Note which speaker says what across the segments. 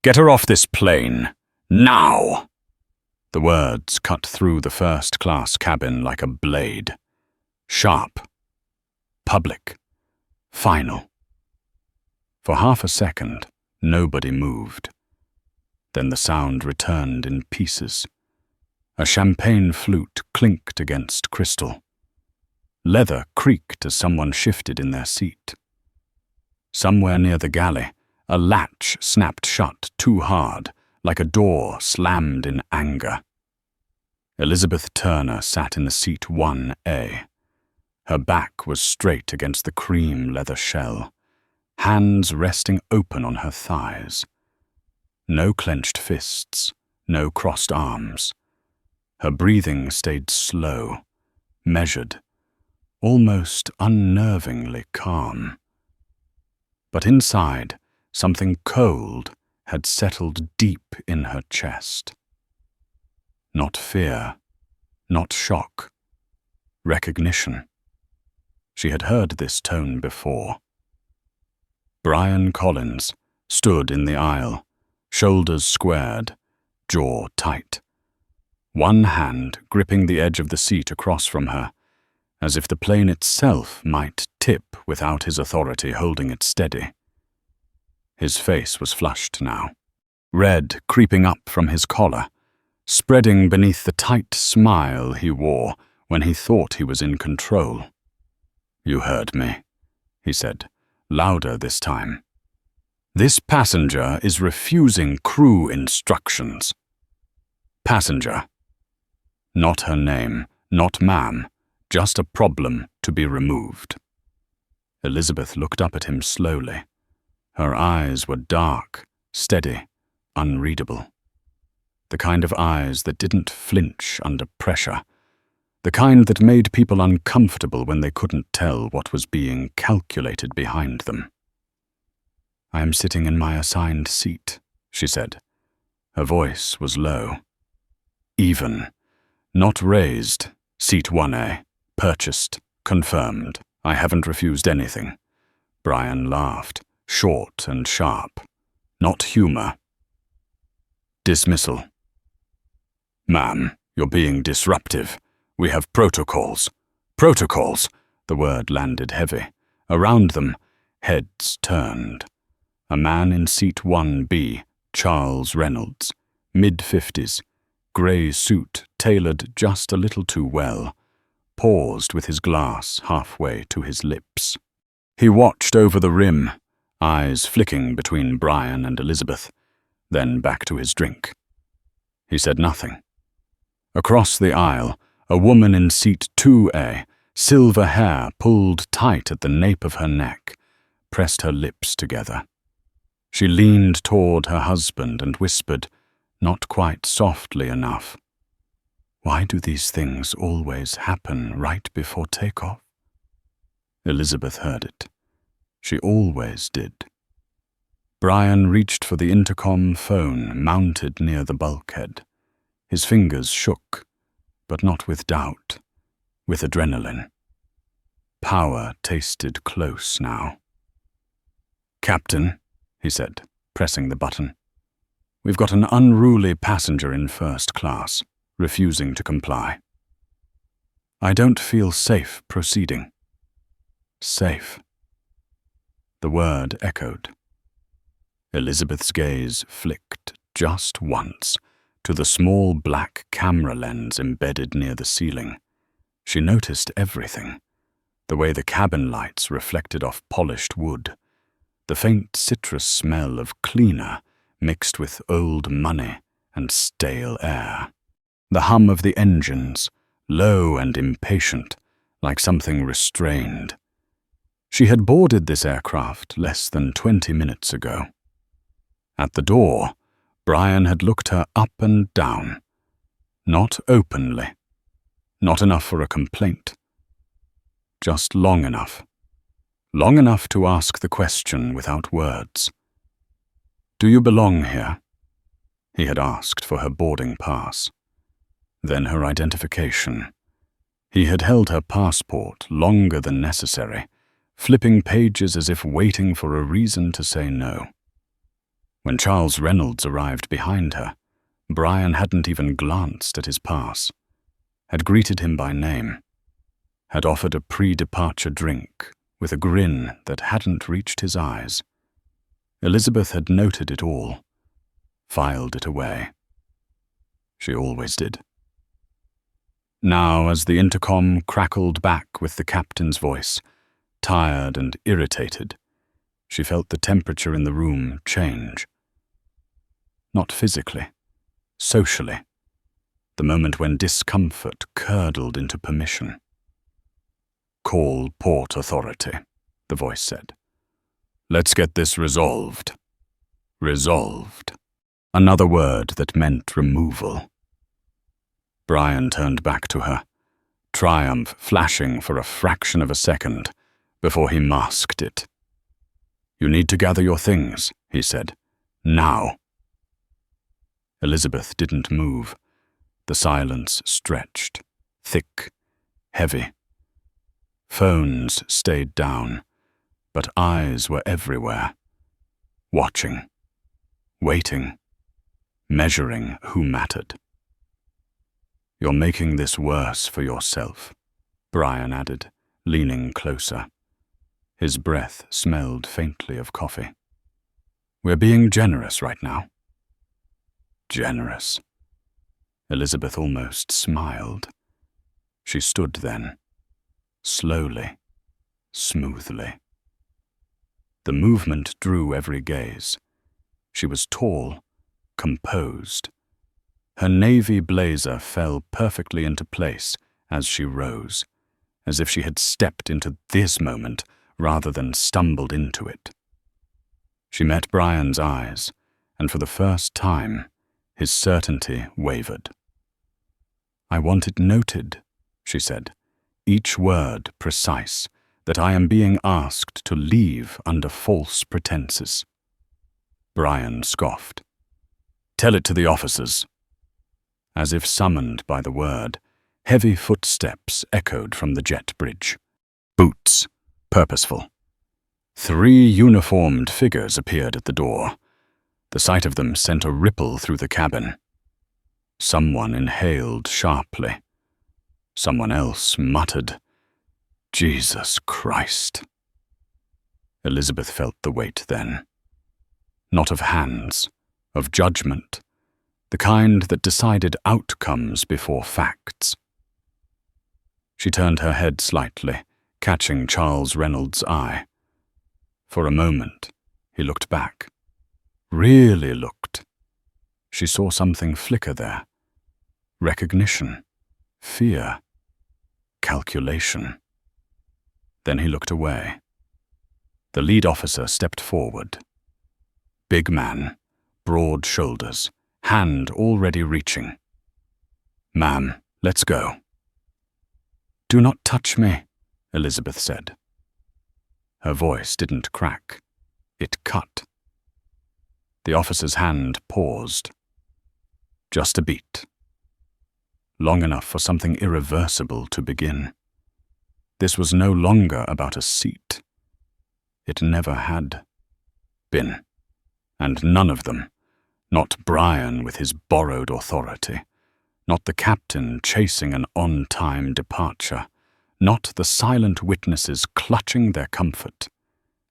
Speaker 1: Get her off this plane. Now! The words cut through the first-class cabin like a blade. Sharp. Public. Final. For half a second, nobody moved. Then the sound returned in pieces. A champagne flute clinked against crystal. Leather creaked as someone shifted in their seat. Somewhere near the galley, a latch snapped shut too hard, like a door slammed in anger. Elizabeth Turner sat in the seat 1A. Her back was straight against the cream leather shell, hands resting open on her thighs. No clenched fists, no crossed arms. Her breathing stayed slow, measured, almost unnervingly calm. But inside, something cold had settled deep in her chest. Not fear, not shock, recognition. She had heard this tone before. Brian Collins stood in the aisle, shoulders squared, jaw tight. One hand gripping the edge of the seat across from her, as if the plane itself might tip without his authority holding it steady. His face was flushed now, red creeping up from his collar, spreading beneath the tight smile he wore when he thought he was in control. "You heard me," he said, louder this time. "This passenger is refusing crew instructions." Passenger. Not her name, not ma'am, just a problem to be removed. Elizabeth looked up at him slowly. Her eyes were dark, steady, unreadable. The kind of eyes that didn't flinch under pressure. The kind that made people uncomfortable when they couldn't tell what was being calculated behind them. "I am sitting in my assigned seat," she said. Her voice was low. Even. Not raised. Seat 1A. Purchased. Confirmed. I haven't refused anything. Brian laughed, short and sharp. Not humor. Dismissal. "Ma'am, you're being disruptive. We have protocols." Protocols! The word landed heavy. Around them, heads turned. A man in seat 1B, Charles Reynolds, mid-50s, grey suit tailored just a little too well, paused with his glass halfway to his lips. He watched over the rim, eyes flicking between Brian and Elizabeth, then back to his drink. He said nothing. Across the aisle, a woman in seat 2A, silver hair pulled tight at the nape of her neck, pressed her lips together. She leaned toward her husband and whispered, not quite softly enough, "Why do these things always happen right before takeoff?" Elizabeth heard it. She always did. Brian reached for the intercom phone mounted near the bulkhead. His fingers shook, but not with doubt, with adrenaline. Power tasted close now. "Captain," he said, pressing the button. "We've got an unruly passenger in first class, refusing to comply. I don't feel safe proceeding." Safe. The word echoed. Elizabeth's gaze flicked just once to the small black camera lens embedded near the ceiling. She noticed everything. The way the cabin lights reflected off polished wood, the faint citrus smell of cleaner mixed with old money and stale air, the hum of the engines, low and impatient, like something restrained. She had boarded this aircraft less than 20 minutes ago. At the door, Brian had looked her up and down. Not openly. Not enough for a complaint. Just long enough. Long enough to ask the question without words. "Do you belong here?" He had asked for her boarding pass. Then her identification. He had held her passport longer than necessary, flipping pages as if waiting for a reason to say no. When Charles Reynolds arrived behind her, Brian hadn't even glanced at his pass, had greeted him by name, had offered a pre-departure drink with a grin that hadn't reached his eyes. Elizabeth had noted it all, filed it away. She always did. Now, as the intercom crackled back with the captain's voice, tired and irritated, she felt the temperature in the room change. Not physically, socially, the moment when discomfort curdled into permission. "Call Port Authority," the voice said. "Let's get this resolved." Resolved. Another word that meant removal. Brian turned back to her, triumph flashing for a fraction of a second before he masked it. "You need to gather your things," he said. "Now." Elizabeth didn't move. The silence stretched, thick, heavy. Phones stayed down, but eyes were everywhere, watching, waiting, measuring who mattered. "You're making this worse for yourself," Brian added, leaning closer. His breath smelled faintly of coffee. "We're being generous right now." Generous. Elizabeth almost smiled. She stood then, slowly, smoothly. The movement drew every gaze. She was tall, composed. Her navy blazer fell perfectly into place as she rose, as if she had stepped into this moment rather than stumbled into it. She met Brian's eyes, and for the first time, his certainty wavered. "I want it noted," she said, "each word precise, that I am being asked to leave under false pretenses." Brian scoffed. "Tell it to the officers." As if summoned by the word, heavy footsteps echoed from the jet bridge. Boots, purposeful. 3 uniformed figures appeared at the door. The sight of them sent a ripple through the cabin. Someone inhaled sharply. Someone else muttered, "Jesus Christ." Elizabeth felt the weight then. Not of hands, of judgment, the kind that decided outcomes before facts. She turned her head slightly, catching Charles Reynolds' eye. For a moment, he looked back. Really looked. She saw something flicker there. Recognition, fear, calculation. Then he looked away. The lead officer stepped forward. Big man, broad shoulders, hand already reaching. "Ma'am, let's go." "Do not touch me," Elizabeth said. Her voice didn't crack. It cut. The officer's hand paused. Just a beat. Long enough for something irreversible to begin. This was no longer about a seat. It never had been. And none of them, not Brian with his borrowed authority, not the captain chasing an on-time departure, not the silent witnesses clutching their comfort,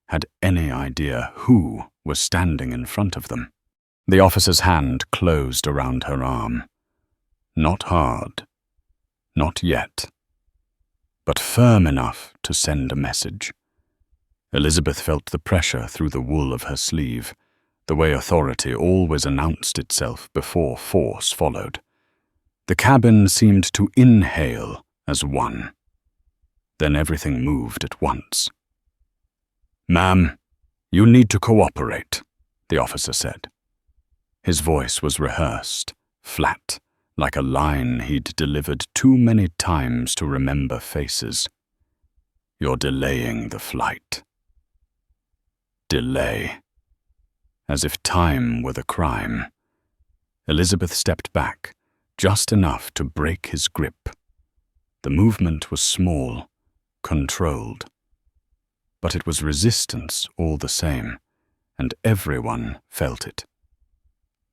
Speaker 1: had any idea who was standing in front of them. The officer's hand closed around her arm. Not hard, not yet, but firm enough to send a message. Elizabeth felt the pressure through the wool of her sleeve, the way authority always announced itself before force followed. The cabin seemed to inhale as one. Then everything moved at once. "Ma'am, you need to cooperate," the officer said. His voice was rehearsed, flat, like a line he'd delivered too many times to remember faces. "You're delaying the flight." Delay. As if time were the crime. Elizabeth stepped back, just enough to break his grip. The movement was small, controlled. But it was resistance all the same, and everyone felt it.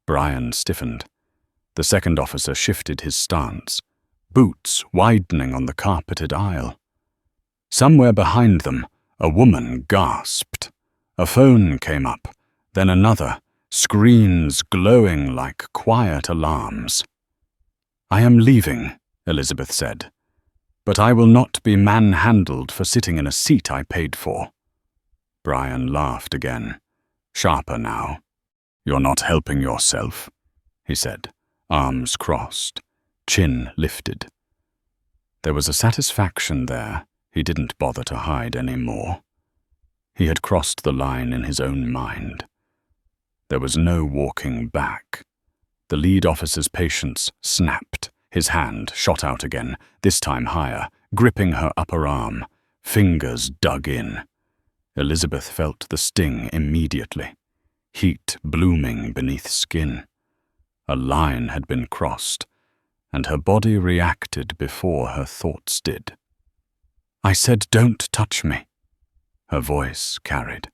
Speaker 1: Brian stiffened. The second officer shifted his stance, boots widening on the carpeted aisle. Somewhere behind them, a woman gasped. A phone came up, then another, screens glowing like quiet alarms. "I am leaving," Elizabeth said, "but I will not be manhandled for sitting in a seat I paid for." Brian laughed again, sharper now. "You're not helping yourself," he said, arms crossed, chin lifted. There was a satisfaction there he didn't bother to hide any more. He had crossed the line in his own mind. There was no walking back. The lead officer's patience snapped. His hand shot out again, this time higher, gripping her upper arm. Fingers dug in. Elizabeth felt the sting immediately. Heat blooming beneath skin. A line had been crossed, and her body reacted before her thoughts did. "I said don't touch me," her voice carried.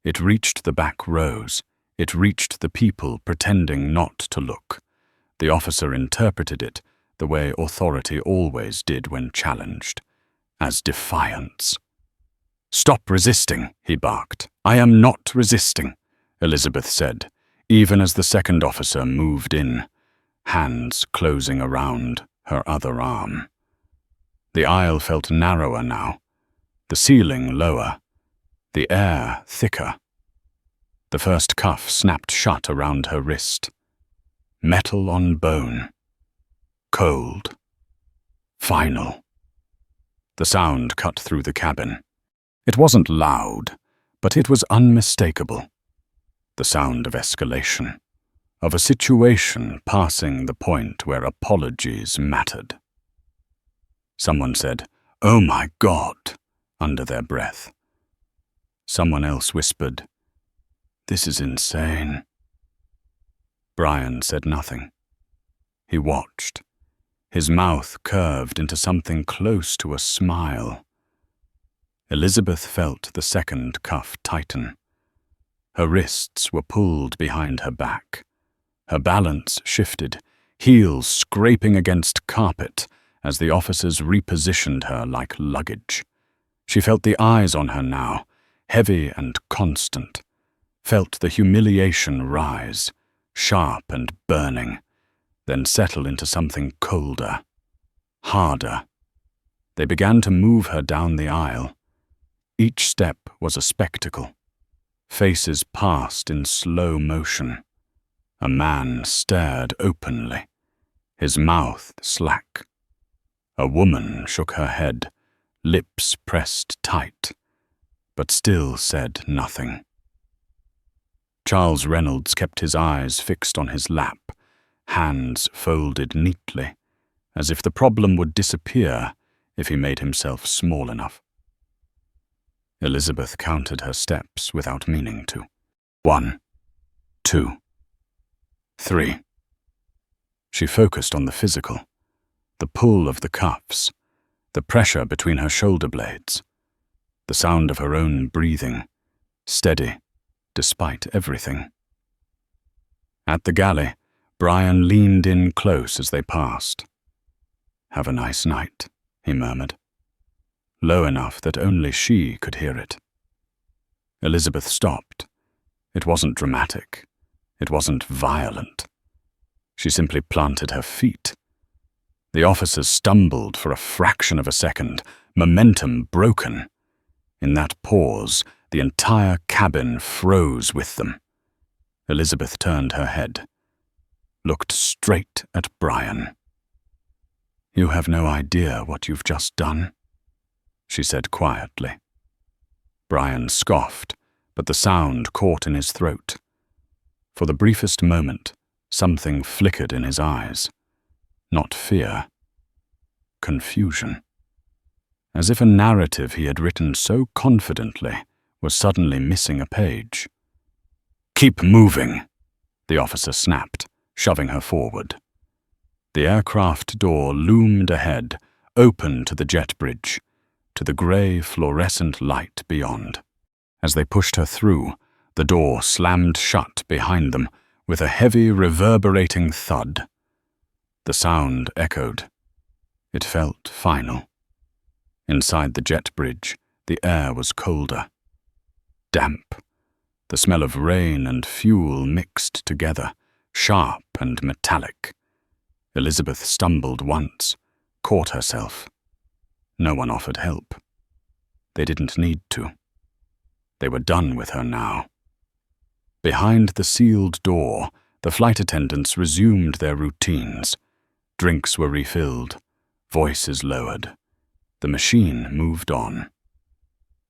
Speaker 1: It reached the back rows. It reached the people pretending not to look. The officer interpreted it the way authority always did when challenged, as defiance. "Stop resisting," he barked. "I am not resisting," Elizabeth said, even as the second officer moved in, hands closing around her other arm. The aisle felt narrower now, the ceiling lower, the air thicker. The first cuff snapped shut around her wrist. Metal on bone. Cold. Final. The sound cut through the cabin. It wasn't loud, but it was unmistakable. The sound of escalation, of a situation passing the point where apologies mattered. Someone said, "Oh my God," under their breath. Someone else whispered, "This is insane." Brian said nothing. He watched. His mouth curved into something close to a smile. Elizabeth felt the second cuff tighten. Her wrists were pulled behind her back. Her balance shifted, heels scraping against carpet as the officers repositioned her like luggage. She felt the eyes on her now, heavy and constant. Felt the humiliation rise, sharp and burning, then settle into something colder, harder. They began to move her down the aisle. Each step was a spectacle. Faces passed in slow motion. A man stared openly, his mouth slack. A woman shook her head, lips pressed tight, but still said nothing. Charles Reynolds kept his eyes fixed on his lap, hands folded neatly, as if the problem would disappear if he made himself small enough. Elizabeth counted her steps without meaning to. 1, 2, 3. She focused on the physical, the pull of the cuffs, the pressure between her shoulder blades, the sound of her own breathing, steady, despite everything. At the galley, Brian leaned in close as they passed. "Have a nice night," he murmured, low enough that only she could hear it. Elizabeth stopped. It wasn't dramatic. It wasn't violent. She simply planted her feet. The officers stumbled for a fraction of a second, momentum broken. In that pause, the entire cabin froze with them. Elizabeth turned her head, looked straight at Brian. "You have no idea what you've just done," she said quietly. Brian scoffed, but the sound caught in his throat. For the briefest moment, something flickered in his eyes. Not fear. Confusion. As if a narrative he had written so confidently was suddenly missing a page. "Keep moving," the officer snapped, shoving her forward. The aircraft door loomed ahead, open to the jet bridge, to the grey fluorescent light beyond. As they pushed her through, The door slammed shut behind them with a heavy, reverberating thud. The sound echoed. It felt final. Inside the jet bridge, the air was colder. Damp. The smell of rain and fuel mixed together, sharp and metallic. Elizabeth stumbled once, caught herself. No one offered help. They didn't need to. They were done with her now. Behind the sealed door, the flight attendants resumed their routines. Drinks were refilled, voices lowered. The machine moved on.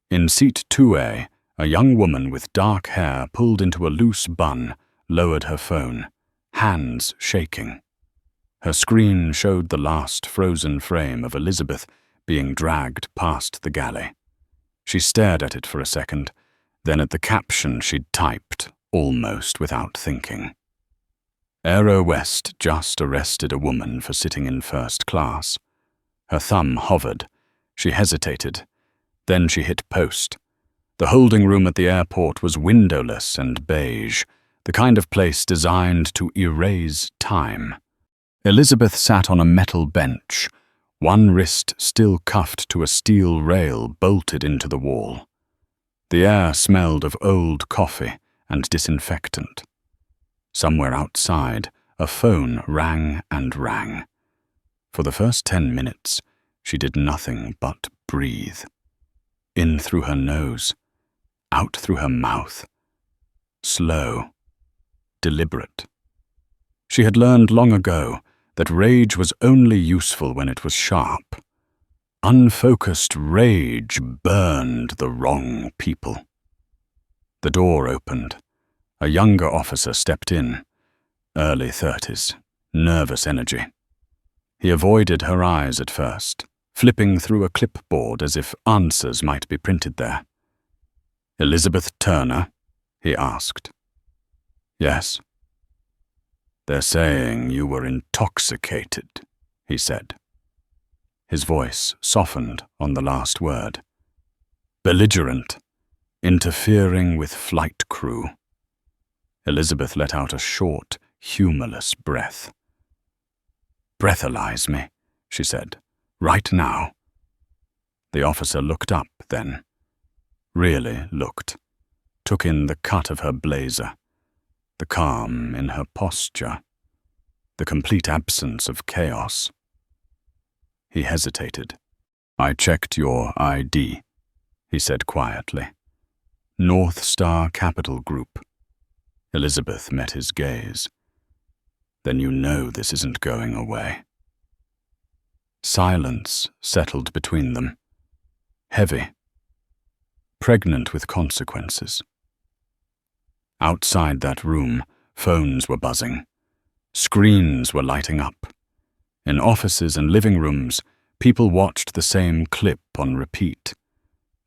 Speaker 1: In seat 2A, a young woman with dark hair pulled into a loose bun, lowered her phone, hands shaking. Her screen showed the last frozen frame of Elizabeth being dragged past the galley. She stared at it for a second, then at the caption she'd typed, almost without thinking. Aero West just arrested a woman for sitting in first class. Her thumb hovered. She hesitated. Then she hit post. The holding room at the airport was windowless and beige, the kind of place designed to erase time. Elizabeth sat on a metal bench, one wrist still cuffed to a steel rail bolted into the wall. The air smelled of old coffee and disinfectant. Somewhere outside, a phone rang and rang. For the first 10 minutes, she did nothing but breathe. In through her nose, out through her mouth. Slow, deliberate. She had learned long ago that rage was only useful when it was sharp. Unfocused rage burned the wrong people. The door opened. A younger officer stepped in, early 30s, nervous energy. He avoided her eyes at first, flipping through a clipboard as if answers might be printed there. "Elizabeth Turner?" he asked. "Yes." "They're saying you were intoxicated," he said. His voice softened on the last word. "Belligerent, interfering with flight crew." Elizabeth let out a short, humorless breath. "Breathalyze me," she said. "Right now." The officer looked up then. Really looked. Took in the cut of her blazer, the calm in her posture, the complete absence of chaos. He hesitated. "I checked your ID," he said quietly. "North Star Capital Group." Elizabeth met his gaze. "Then you know this isn't going away." Silence settled between them. Heavy. Pregnant with consequences. Outside that room, phones were buzzing. Screens were lighting up. In offices and living rooms, people watched the same clip on repeat.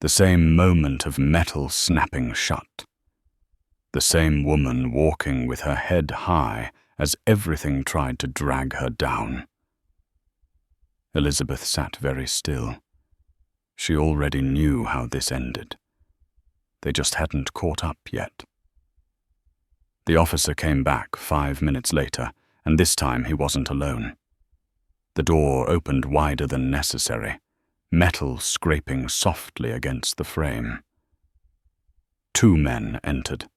Speaker 1: The same moment of metal snapping shut. The same woman walking with her head high as everything tried to drag her down. Elizabeth sat very still. She already knew how this ended. They just hadn't caught up yet. The officer came back 5 minutes later, and this time he wasn't alone. The door opened wider than necessary, metal scraping softly against the frame. 2 men entered.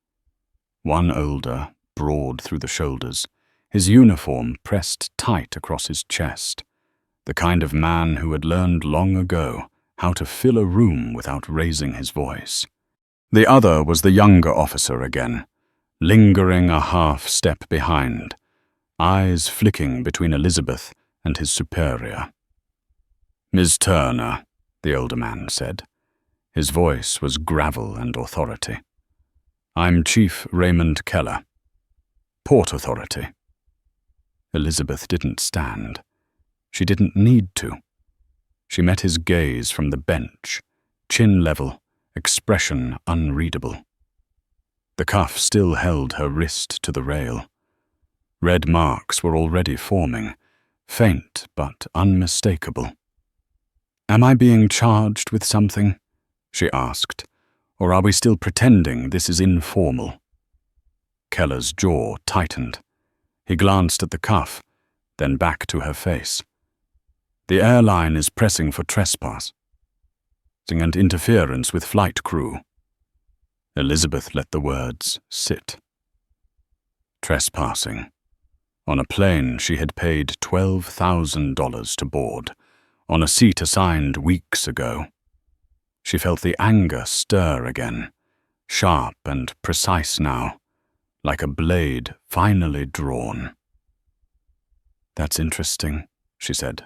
Speaker 1: One older, broad through the shoulders, his uniform pressed tight across his chest, the kind of man who had learned long ago how to fill a room without raising his voice. The other was the younger officer again, lingering a half step behind, eyes flicking between Elizabeth and his superior. "Ms. Turner," the older man said. His voice was gravel and authority. "I'm Chief Raymond Keller. Port Authority." Elizabeth didn't stand. She didn't need to. She met his gaze from the bench, chin level, expression unreadable. The cuff still held her wrist to the rail. Red marks were already forming, faint but unmistakable. "Am I being charged with something?" she asked, Or are we still pretending this is informal? Keller's jaw tightened. He glanced at the cuff, then back to her face. The airline is pressing for trespass and interference with flight crew. Elizabeth let the words sit. Trespassing. On a plane she had paid $12,000 to board, on a seat assigned weeks ago. She felt the anger stir again, sharp and precise now, like a blade finally drawn. "That's interesting," she said,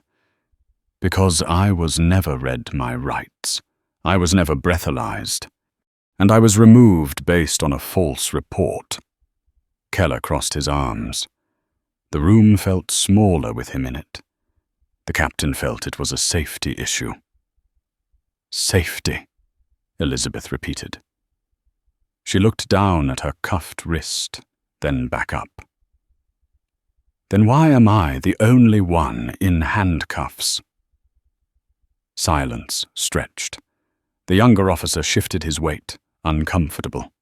Speaker 1: "because I was never read my rights. I was never breathalyzed. And I was removed based on a false report." Keller crossed his arms. The room felt smaller with him in it. The captain felt it was a safety issue. "Safety," Elizabeth repeated. She looked down at her cuffed wrist, then back up. "Then why am I the only one in handcuffs?" Silence stretched. The younger officer shifted his weight, uncomfortable.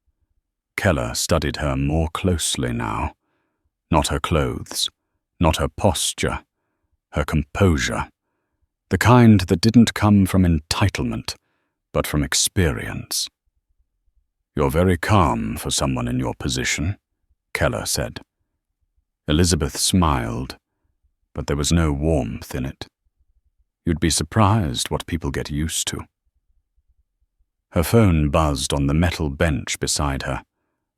Speaker 1: Keller studied her more closely now. Not her clothes, not her posture, her composure. The kind that didn't come from entitlement, but from experience. "You're very calm for someone in your position," Keller said. Elizabeth smiled, but there was no warmth in it. You'd be surprised what people get used to. Her phone buzzed on the metal bench beside her,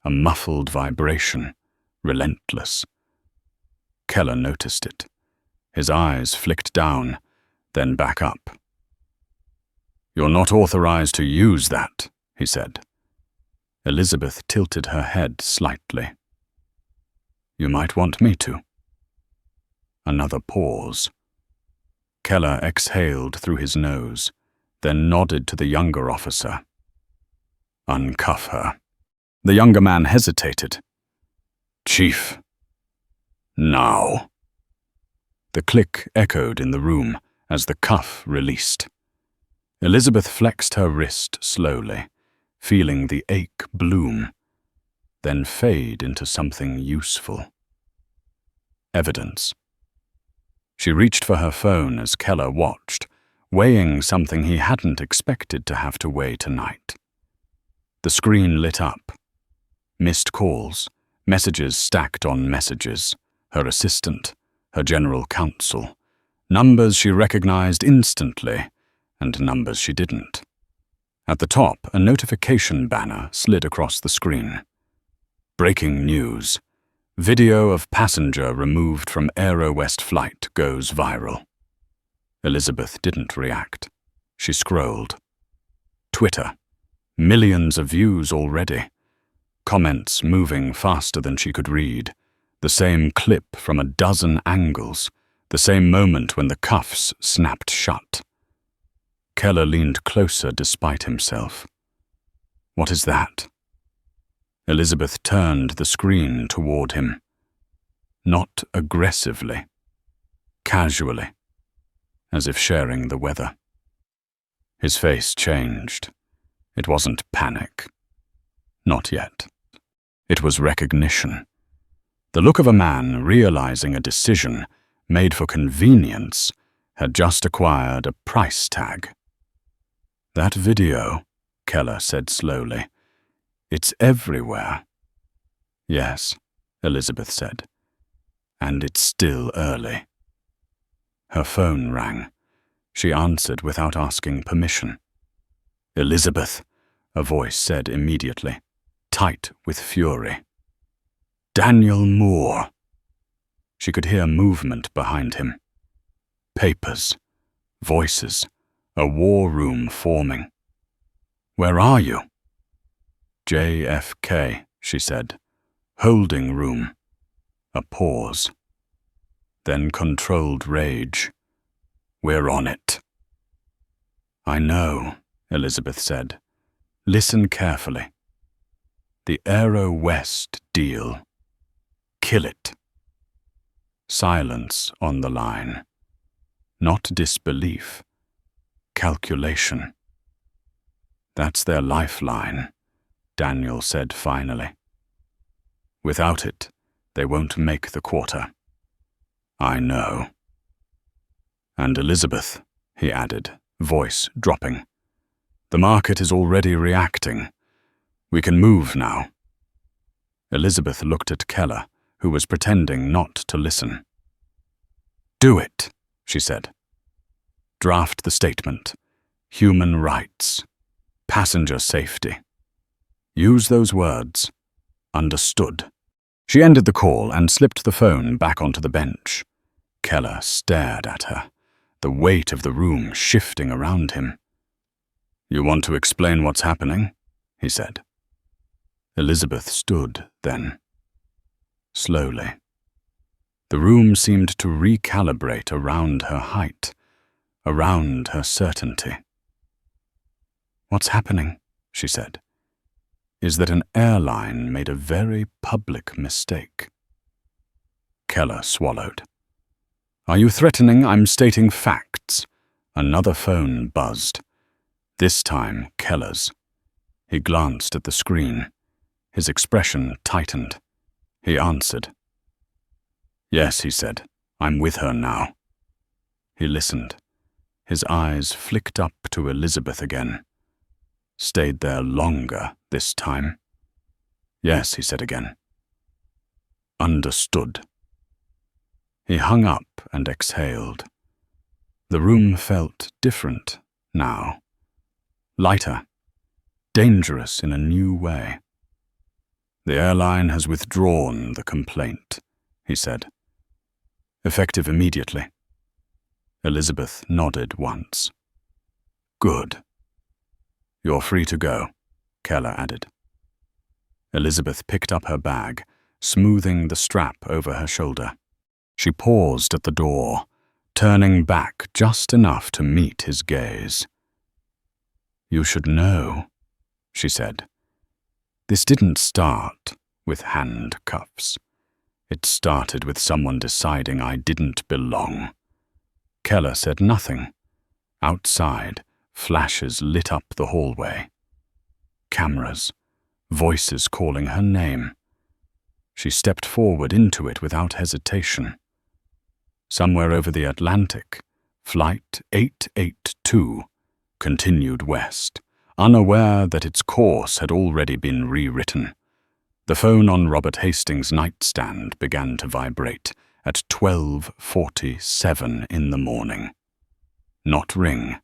Speaker 1: a muffled vibration, relentless. Keller noticed it. His eyes flicked down, then back up. "You're not authorized to use that," he said. Elizabeth tilted her head slightly. "You might want me to." Another pause. Keller exhaled through his nose, then nodded to the younger officer. "Uncuff her." The younger man hesitated. "Chief." "Now." The click echoed in the room as the cuff released. Elizabeth flexed her wrist slowly, feeling the ache bloom, then fade into something useful. Evidence. She reached for her phone as Keller watched, weighing something he hadn't expected to have to weigh tonight. The screen lit up. Missed calls, messages stacked on messages, her assistant, her general counsel, numbers she recognized instantly, and numbers she didn't. At the top, a notification banner slid across the screen. Breaking news. Video of passenger removed from Aero West flight goes viral. Elizabeth didn't react. She scrolled. Twitter. Millions of views already. Comments moving faster than she could read. The same clip from a dozen angles. The same moment when the cuffs snapped shut. Keller leaned closer despite himself. "What is that?" Elizabeth turned the screen toward him. Not aggressively. Casually. As if sharing the weather. His face changed. It wasn't panic. Not yet. It was recognition. The look of a man realizing a decision made for convenience had just acquired a price tag. "That video," Keller said slowly, "it's everywhere." "Yes," Elizabeth said, "and it's still early." Her phone rang. She answered without asking permission. "Elizabeth," a voice said immediately, tight with fury. "Daniel Moore." She could hear movement behind him. Papers, voices, a war room forming. "Where are you?" "JFK," she said. "Holding room." A pause. Then controlled rage. "We're on it." "I know," Elizabeth said. "Listen carefully. The Aero West deal. Kill it." Silence on the line. Not disbelief. Calculation. That's their lifeline, Daniel said finally. Without it, they won't make the quarter. I know. And Elizabeth, he added, voice dropping. The market is already reacting. We can move now. Elizabeth looked at Keller, who was pretending not to listen. Do it, she said. Draft the statement. Human rights. Passenger safety. Use those words. Understood. She ended the call and slipped the phone back onto the bench. Keller stared at her, the weight of the room shifting around him. You want to explain what's happening? He said. Elizabeth stood then. Slowly. The room seemed to recalibrate around her height, around her certainty. What's happening, she said, is that an airline made a very public mistake. Keller swallowed. Are you threatening I'm stating facts? Another phone buzzed. This time, Keller's. He glanced at the screen. His expression tightened. He answered. Yes, he said. I'm with her now. He listened. His eyes flicked up to Elizabeth again. Stayed there longer this time. Yes, he said again. Understood. He hung up and exhaled. The room felt different now. Lighter. Dangerous in a new way. The airline has withdrawn the complaint, he said. Effective immediately. Elizabeth nodded once. Good. You're free to go, Keller added. Elizabeth picked up her bag, smoothing the strap over her shoulder. She paused at the door, turning back just enough to meet his gaze. You should know, she said. This didn't start with handcuffs. It started with someone deciding I didn't belong. Keller said nothing. Outside, flashes lit up the hallway. Cameras, voices calling her name. She stepped forward into it without hesitation. Somewhere over the Atlantic, Flight 882 continued west, unaware that its course had already been rewritten. The phone on Robert Hastings' nightstand began to vibrate at 12:47 in the morning. Not ring.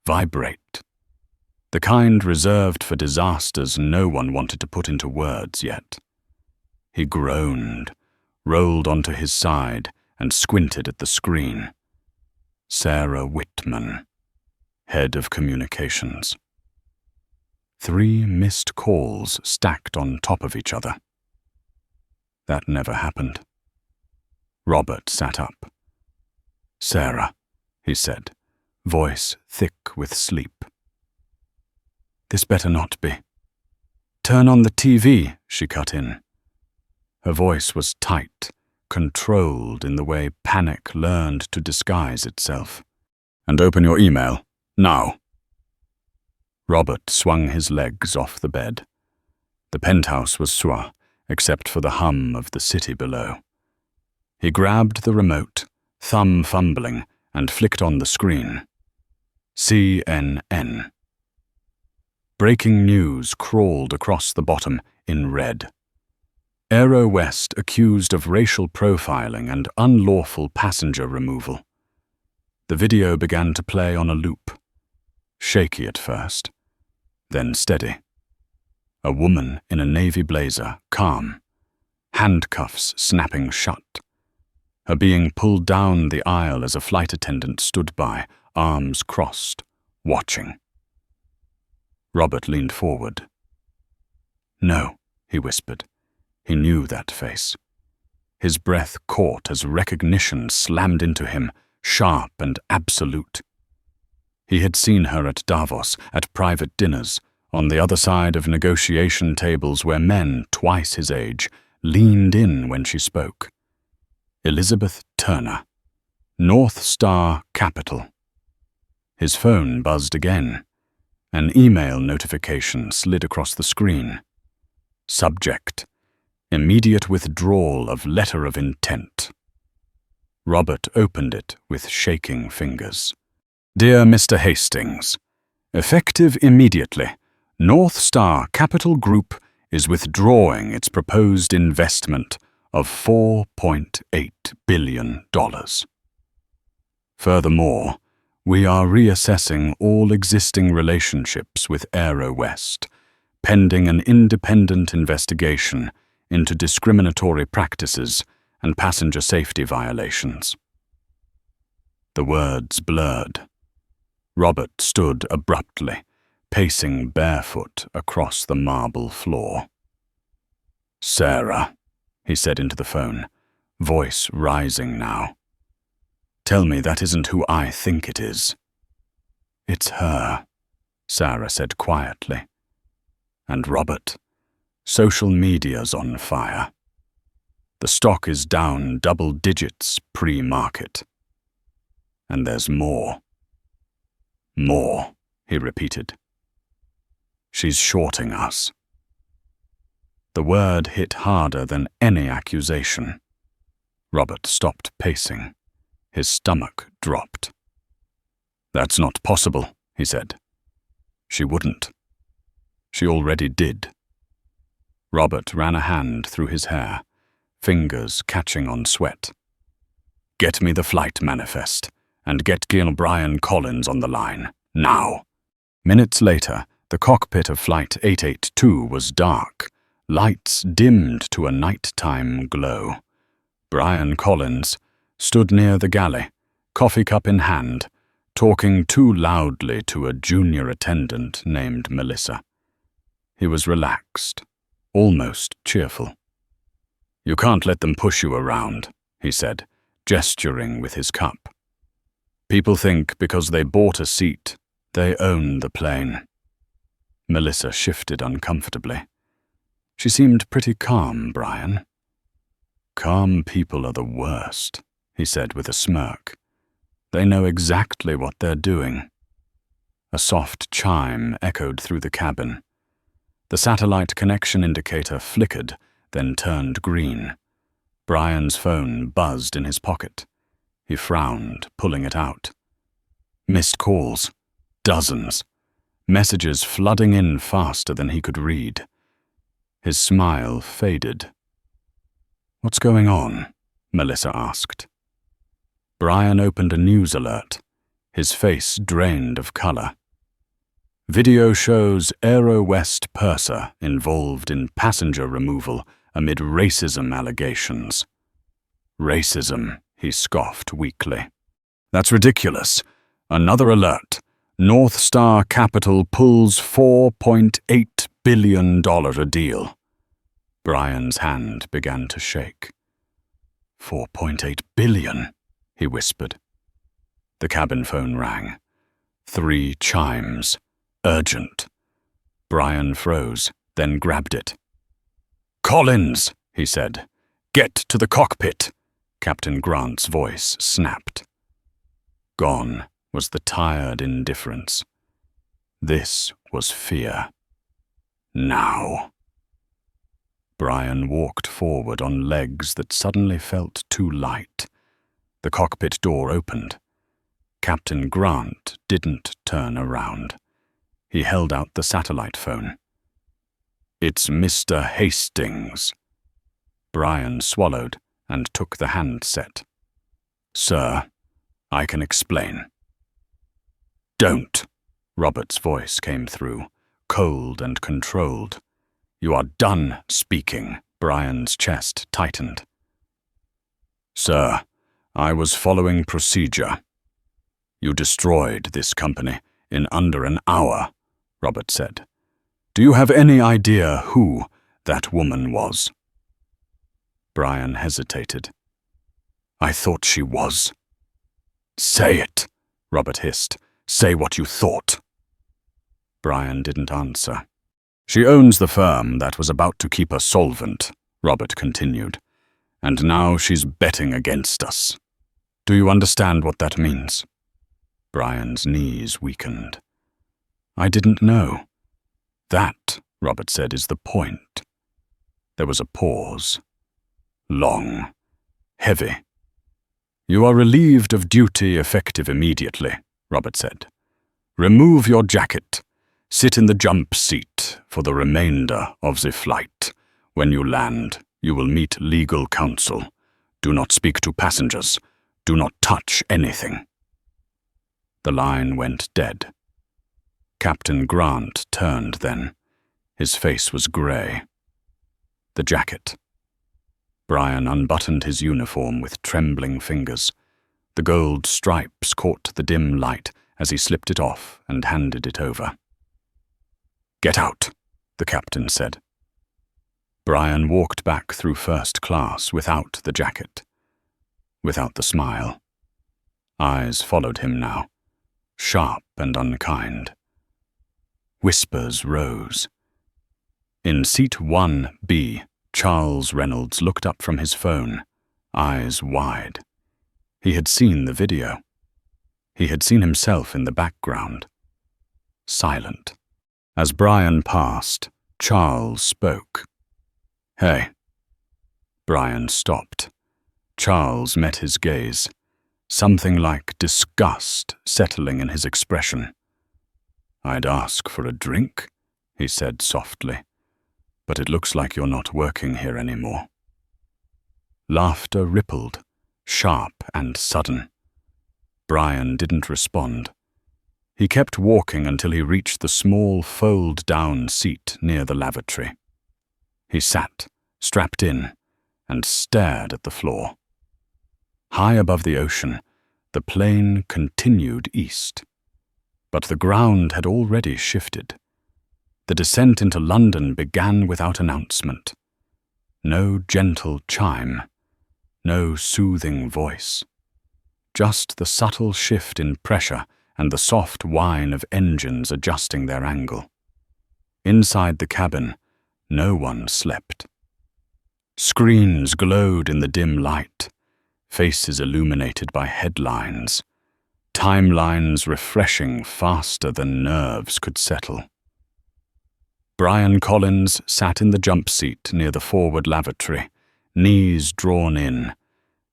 Speaker 1: Vibrate. The kind reserved for disasters no one wanted to put into words yet. He groaned, rolled onto his side, and squinted at the screen. Sarah Whitman, head of communications. 3 missed calls stacked on top of each other. That never happened. Robert sat up. Sarah, he said, voice thick with sleep. This better not be. Turn on the TV, she cut in. Her voice was tight, controlled in the way panic learned to disguise itself. And open your email, now. Robert swung his legs off the bed. The penthouse was sour, except for the hum of the city below. He grabbed the remote, thumb fumbling, and flicked on the screen. CNN. Breaking news crawled across the bottom in red. Aero West accused of racial profiling and unlawful passenger removal. The video began to play on a loop. Shaky at first, then steady. A woman in a navy blazer, calm, handcuffs snapping shut. Her being pulled down the aisle as a flight attendant stood by, arms crossed, watching. Robert leaned forward. No, he whispered. He knew that face. His breath caught as recognition slammed into him, sharp and absolute. He had seen her at Davos, at private dinners, on the other side of negotiation tables where men twice his age leaned in when she spoke. Elizabeth Turner, North Star Capital. His phone buzzed again, An email notification slid across the screen. Subject: Immediate withdrawal of letter of intent. Robert opened it with shaking fingers. Dear Mr. Hastings, effective immediately, North Star Capital Group is withdrawing its proposed investment of $4.8 billion. Furthermore, we are reassessing all existing relationships with Aero West, pending an independent investigation into discriminatory practices and passenger safety violations. The words blurred. Robert stood abruptly, pacing barefoot across the marble floor. Sarah, he said into the phone, voice rising now. Tell me that isn't who I think it is. It's her, Sarah said quietly. And Robert, social media's on fire. The stock is down double digits pre-market. And there's more. More, he repeated. She's shorting us. The word hit harder than any accusation. Robert stopped pacing. His stomach dropped. That's not possible, he said. She wouldn't. She already did. Robert ran a hand through his hair, fingers catching on sweat. Get me the flight manifest, and get Brian Collins on the line, now. Minutes later, the cockpit of Flight 882 was dark, lights dimmed to a nighttime glow. Brian Collins stood near the galley, coffee cup in hand, talking too loudly to a junior attendant named Melissa. He was relaxed, almost cheerful. You can't let them push you around, he said, gesturing with his cup. People think because they bought a seat, they own the plane. Melissa shifted uncomfortably. She seemed pretty calm, Brian. Calm people are the worst, he said with a smirk. They know exactly what they're doing. A soft chime echoed through the cabin. The satellite connection indicator flickered, then turned green. Brian's phone buzzed in his pocket. He frowned, pulling it out. Missed calls. Dozens. Messages flooding in faster than he could read. His smile faded. What's going on? Melissa asked. Brian opened a news alert, his face drained of color. Video shows Aero West purser involved in passenger removal amid racism allegations. Racism, he scoffed weakly. That's ridiculous. Another alert. North Star Capital pulls $4.8 billion a deal. Brian's hand began to shake. $4.8 billion, he whispered. The cabin phone rang. 3 chimes. Urgent. Brian froze, then grabbed it. Collins, he said. Get to the cockpit. Captain Grant's voice snapped. Gone was the tired indifference. This was fear. Now. Brian walked forward on legs that suddenly felt too light. The cockpit door opened. Captain Grant didn't turn around. He held out the satellite phone. It's Mr. Hastings. Brian swallowed and took the handset. Sir, I can explain. Don't, Robert's voice came through, cold and controlled. You are done speaking. Brian's chest tightened. Sir, I was following procedure. You destroyed this company in under an hour, Robert said. Do you have any idea who that woman was? Brian hesitated. I thought she was. Say it, Robert hissed. Say what you thought. Brian didn't answer. She owns the firm that was about to keep her solvent, Robert continued. And now she's betting against us. Do you understand what that means? Brian's knees weakened. I didn't know. That, Robert said, is the point. There was a pause. Long. Heavy. You are relieved of duty effective immediately, Robert said. Remove your jacket. Sit in the jump seat for the remainder of the flight. When you land, you will meet legal counsel. Do not speak to passengers. Do not touch anything. The line went dead. Captain Grant turned then. His face was grey. The jacket. Brian unbuttoned his uniform with trembling fingers. The gold stripes caught the dim light as he slipped it off and handed it over. Get out, the captain said. Brian walked back through first class without the jacket, without the smile. Eyes followed him now, sharp and unkind. Whispers rose. In seat 1B, Charles Reynolds looked up from his phone, eyes wide. He had seen the video. He had seen himself in the background. Silent. As Brian passed, Charles spoke. Hey. Brian stopped. Charles met his gaze, something like disgust settling in his expression. I'd ask for a drink, he said softly, but it looks like you're not working here anymore. Laughter rippled, sharp and sudden. Brian didn't respond. He kept walking until he reached the small fold-down seat near the lavatory. He sat, strapped in, and stared at the floor. High above the ocean, the plane continued east. But the ground had already shifted. The descent into London began without announcement. No gentle chime, no soothing voice. Just the subtle shift in pressure and the soft whine of engines adjusting their angle. Inside the cabin, no one slept. Screens glowed in the dim light, faces illuminated by headlines, timelines refreshing faster than nerves could settle. Brian Collins sat in the jump seat near the forward lavatory, knees drawn in,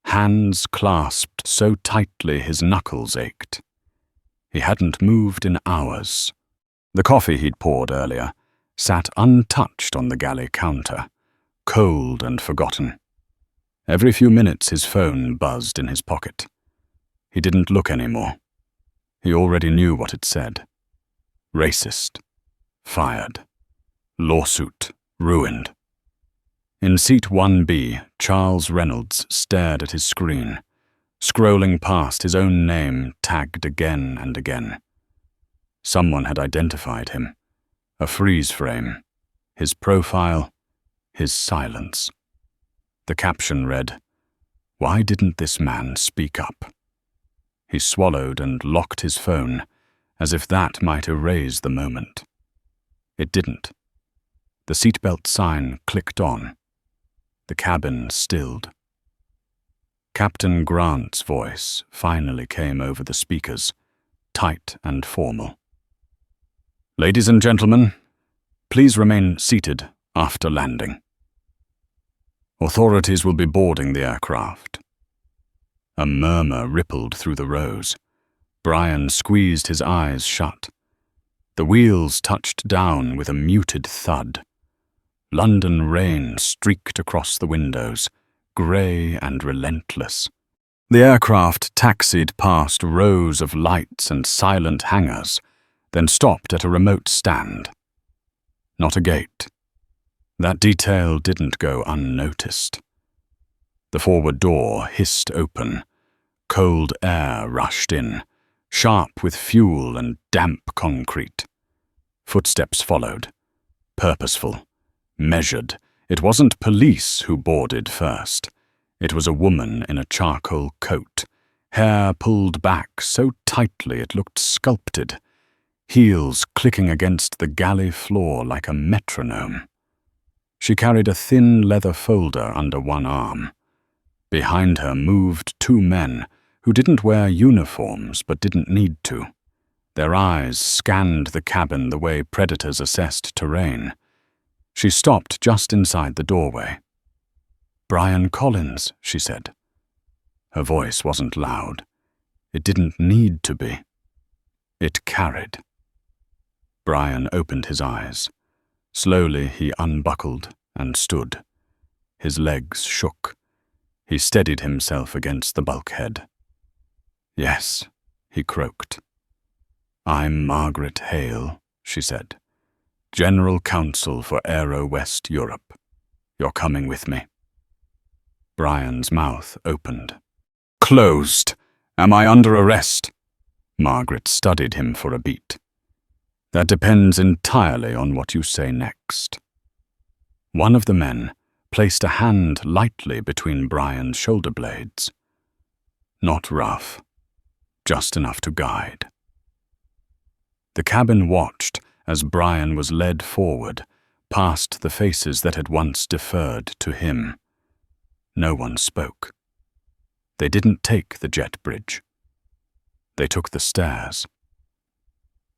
Speaker 1: hands clasped so tightly his knuckles ached. He hadn't moved in hours. The coffee he'd poured earlier sat untouched on the galley counter, cold and forgotten. Every few minutes his phone buzzed in his pocket. He didn't look anymore. He already knew what it said. Racist. Fired. Lawsuit. Ruined. In seat 1B, Charles Reynolds stared at his screen, scrolling past his own name tagged again and again. Someone had identified him. A freeze frame. His profile. His silence. The caption read, "Why didn't this man speak up?" He swallowed and locked his phone, as if that might erase the moment. It didn't. The seatbelt sign clicked on. The cabin stilled. Captain Grant's voice finally came over the speakers, tight and formal. "Ladies and gentlemen, please remain seated after landing. Authorities will be boarding the aircraft." A murmur rippled through the rows. Brian squeezed his eyes shut. The wheels touched down with a muted thud. London rain streaked across the windows, grey and relentless. The aircraft taxied past rows of lights and silent hangars, then stopped at a remote stand. Not a gate. That detail didn't go unnoticed. The forward door hissed open. Cold air rushed in, sharp with fuel and damp concrete. Footsteps followed. Purposeful. Measured. It wasn't police who boarded first. It was a woman in a charcoal coat, hair pulled back so tightly it looked sculpted, heels clicking against the galley floor like a metronome. She carried a thin leather folder under one arm. Behind her moved two men who didn't wear uniforms but didn't need to. Their eyes scanned the cabin the way predators assessed terrain. She stopped just inside the doorway. "Brian Collins," she said. Her voice wasn't loud. It didn't need to be. It carried. Brian opened his eyes. Slowly he unbuckled and stood. His legs shook. He steadied himself against the bulkhead. "Yes," he croaked. "I'm Margaret Hale," she said. "General Counsel for Aero West Europe. You're coming with me." Brian's mouth opened. "Closed. Am I under arrest?" Margaret studied him for a beat. "That depends entirely on what you say next." One of the men placed a hand lightly between Brian's shoulder blades. Not rough, just enough to guide. The cabin watched as Brian was led forward, past the faces that had once deferred to him. No one spoke. They didn't take the jet bridge. They took the stairs.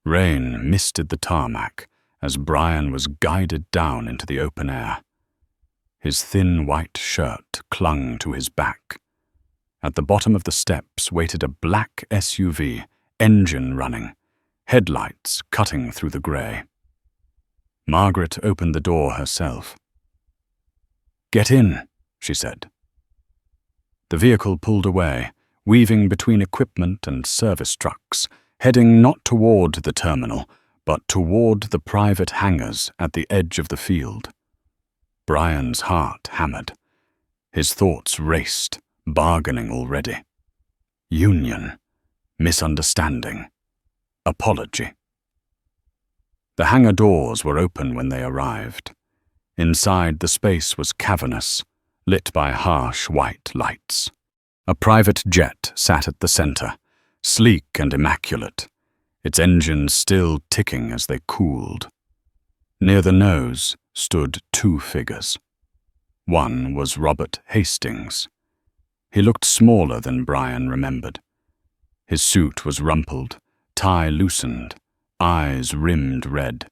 Speaker 1: Rain misted the tarmac as Brian was guided down into the open air. His thin white shirt clung to his back. At the bottom of the steps waited a black SUV, engine running, headlights cutting through the grey. Margaret opened the door herself. "Get in," she said. The vehicle pulled away, weaving between equipment and service trucks, heading not toward the terminal, but toward the private hangars at the edge of the field. Brian's heart hammered. His thoughts raced, bargaining already. Union, misunderstanding, apology. The hangar doors were open when they arrived. Inside, the space was cavernous, lit by harsh white lights. A private jet sat at the center, sleek and immaculate, its engines still ticking as they cooled. Near the nose stood two figures. One was Robert Hastings. He looked smaller than Brian remembered. His suit was rumpled, tie loosened, eyes rimmed red.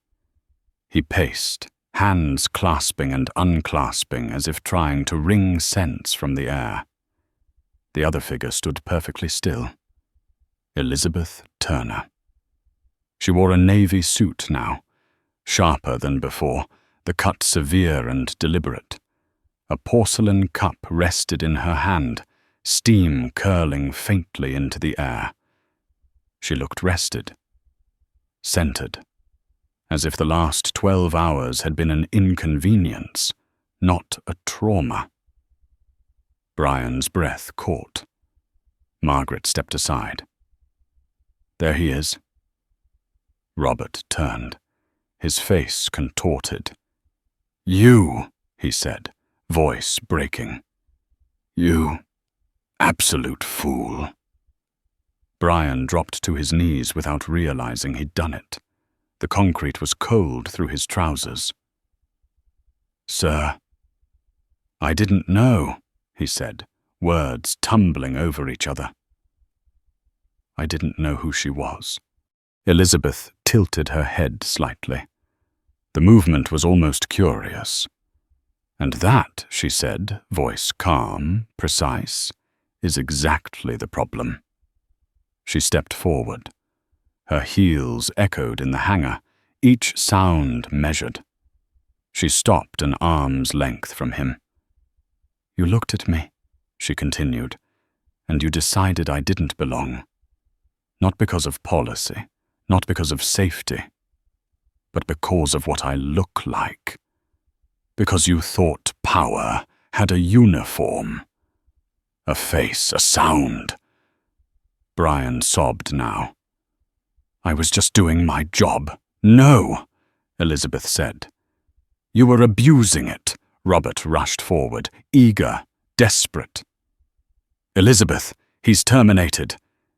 Speaker 1: He paced, hands clasping and unclasping as if trying to wring sense from the air. The other figure stood perfectly still. Elizabeth Turner. She wore a navy suit now, sharper than before, the cut severe and deliberate. A porcelain cup rested in her hand, steam curling faintly into the air. She looked rested, centered, as if the last 12 hours had been an inconvenience, not a trauma. Brian's breath caught. Margaret stepped aside. "There he is." Robert turned, his face contorted. "You," he said, voice breaking. "You absolute fool." Brian dropped to his knees without realizing he'd done it. The concrete was cold through his trousers. "Sir." "I didn't know," he said, words tumbling over each other. I didn't know who she was. Elizabeth tilted her head slightly. The movement was almost curious. "And that," she said, voice calm, precise, "is exactly the problem." She stepped forward. Her heels echoed in the hangar, each sound measured. She stopped an arm's length from him. "You looked at me," she continued, "and you decided I didn't belong. Not because of policy, not because of safety, but because of what I look like. Because you thought power had a uniform, a face, a sound." Brian sobbed now. "I was just doing my job." "No," Elizabeth said. "You were abusing it." Robert rushed forward, eager, desperate. "Elizabeth, he's terminated.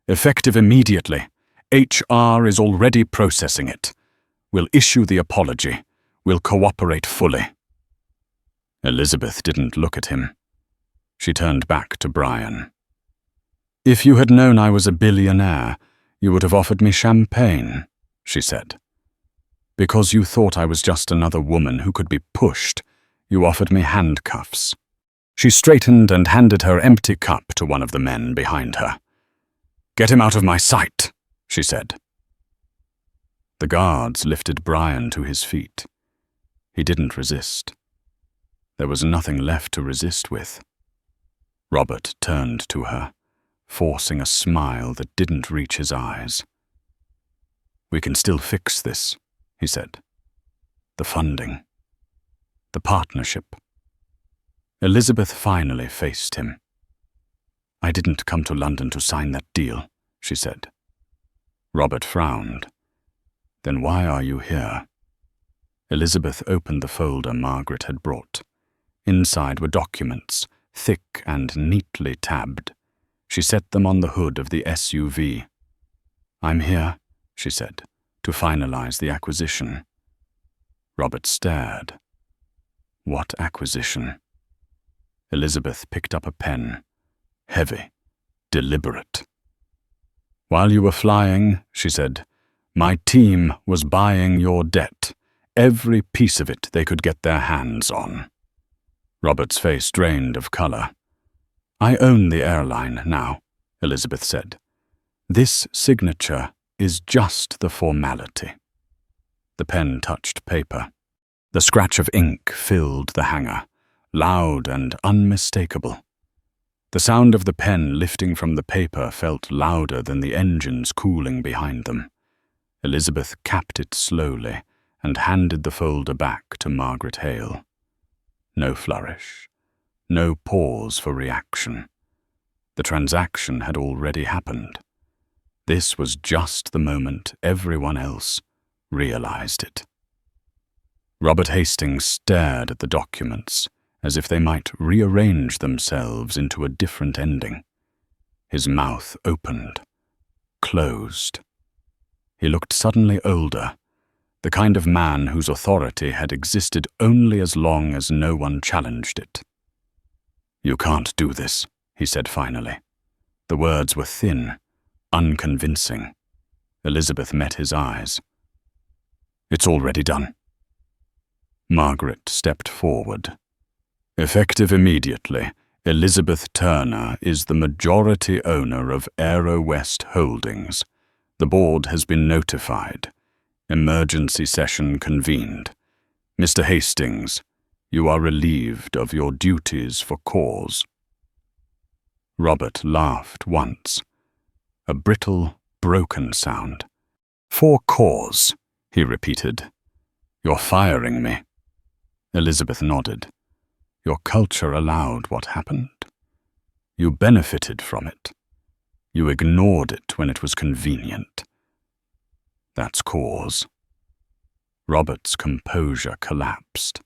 Speaker 1: Effective immediately. HR is already processing it. We'll issue the apology. We'll cooperate fully." Elizabeth didn't look at him. She turned back to Brian. "If you had known I was a billionaire, you would have offered me champagne, she said. Because you thought I was just another woman who could be pushed, you offered me handcuffs. She straightened and handed her empty cup to one of the men behind her. Get him out of my sight, she said. The guards lifted Brian to his feet. He didn't resist. There was nothing left to resist with. Robert turned to her, forcing a smile that didn't reach his eyes. We can still fix this, he said. The funding. The partnership. Elizabeth finally faced him. I didn't come to London to sign that deal, she said. Robert frowned. Then why are you here? Elizabeth opened the folder Margaret had brought. Inside were documents, thick and neatly tabbed. She set them on the hood of the SUV. I'm here, she said, to finalize the acquisition. Robert stared. What acquisition? Elizabeth picked up a pen. Heavy, deliberate. While you were flying, she said, my team was buying your debt, every piece of it they could get their hands on. Robert's face drained of color. I own the airline now, Elizabeth said. This signature is just the formality. The pen touched paper. The scratch of ink filled the hanger, loud and unmistakable. The sound of the pen lifting from the paper felt louder than the engines cooling behind them. Elizabeth capped it slowly and handed the folder back to Margaret Hale. No flourish, no pause for reaction. The transaction had already happened. This was just the moment everyone else realized it. Robert Hastings stared at the documents as if they might rearrange themselves into a different ending. His mouth opened, closed. He looked suddenly older, the kind of man whose authority had existed only as long as no one challenged it. You can't do this, he said finally. The words were thin, unconvincing. Elizabeth met his eyes. It's already done. Margaret stepped forward. Effective immediately, Elizabeth Turner is the majority owner of Aero West Holdings. The board has been notified. Emergency session convened. Mr. Hastings, you are relieved of your duties for cause. Robert laughed once. A brittle, broken sound. For cause, he repeated. You're firing me. Elizabeth nodded. Your culture allowed what happened. You benefited from it. You ignored it when it was convenient. That's cause. Robert's composure collapsed.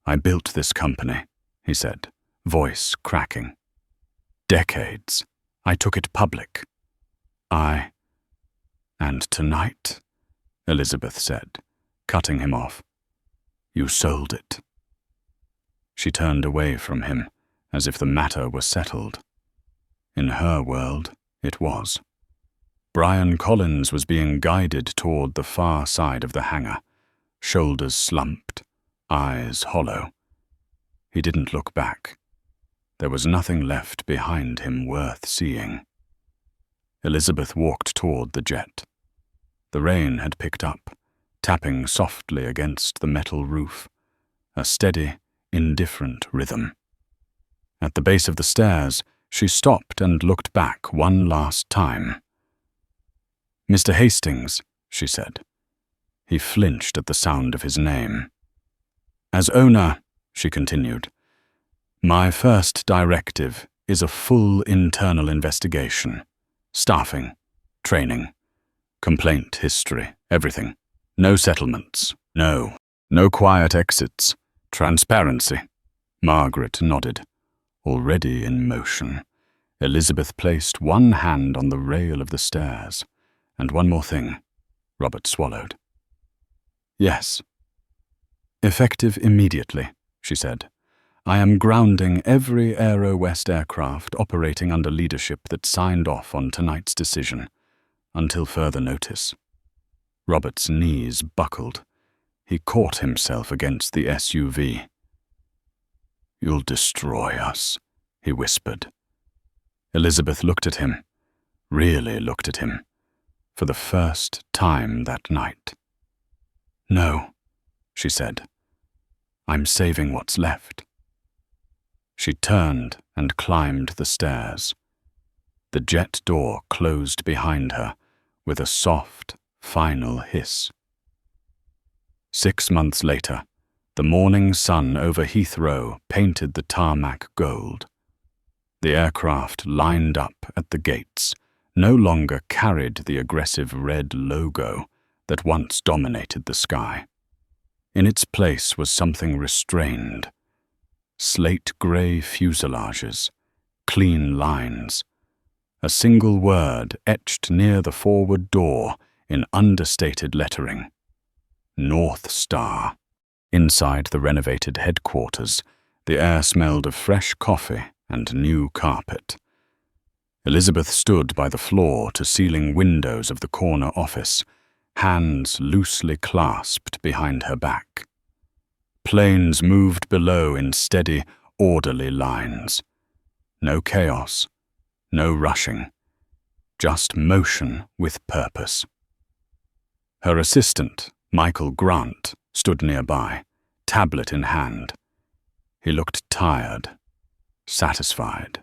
Speaker 1: I built this company, he said, voice cracking. Decades. I took it public. And tonight, Elizabeth said, cutting him off. You sold it. She turned away from him, as if the matter were settled. In her world, it was. Brian Collins was being guided toward the far side of the hangar, shoulders slumped, eyes hollow. He didn't look back. There was nothing left behind him worth seeing. Elizabeth walked toward the jet. The rain had picked up, tapping softly against the metal roof, a steady, indifferent rhythm. At the base of the stairs, she stopped and looked back one last time. Mr. Hastings, she said. He flinched at the sound of his name. As owner, she continued, my first directive is a full internal investigation. Staffing, training, complaint history, everything. No settlements, no quiet exits. Transparency. Margaret nodded. Already in motion. Elizabeth placed one hand on the rail of the stairs. And one more thing. Robert swallowed. Yes. Effective immediately, she said. I am grounding every Aero West aircraft operating under leadership that signed off on tonight's decision. until further notice. Robert's knees buckled. He caught himself against the SUV. "You'll destroy us," he whispered. Elizabeth looked at him, really looked at him, for the first time that night. "No," she said. "I'm saving what's left." She turned and climbed the stairs. The jet door closed behind her with a soft, final hiss. 6 months later, the morning sun over Heathrow painted the tarmac gold. The aircraft lined up at the gates no longer carried the aggressive red logo that once dominated the sky. In its place was something restrained. Slate-grey fuselages, clean lines, a single word etched near the forward door in understated lettering. North Star. Inside the renovated headquarters, the air smelled of fresh coffee and new carpet. Elizabeth stood by the floor-to-ceiling windows of the corner office, hands loosely clasped behind her back. Planes moved below in steady, orderly lines. No chaos, no rushing, just motion with purpose. Her assistant, Michael Grant, stood nearby, tablet in hand. He looked tired, satisfied.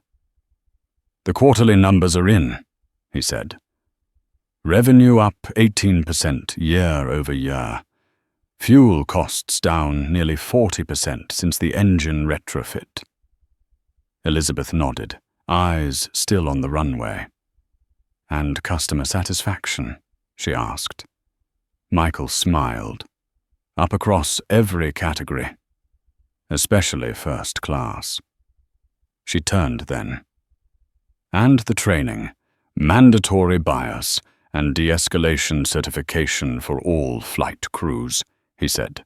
Speaker 1: "The quarterly numbers are in," he said. "Revenue up 18% year over year. Fuel costs down nearly 40% since the engine retrofit." Elizabeth nodded, eyes still on the runway. "And customer satisfaction?" she asked. Michael smiled. "Up across every category, especially first class." She turned then. "And the training, mandatory bias and de-escalation certification for all flight crews," he said.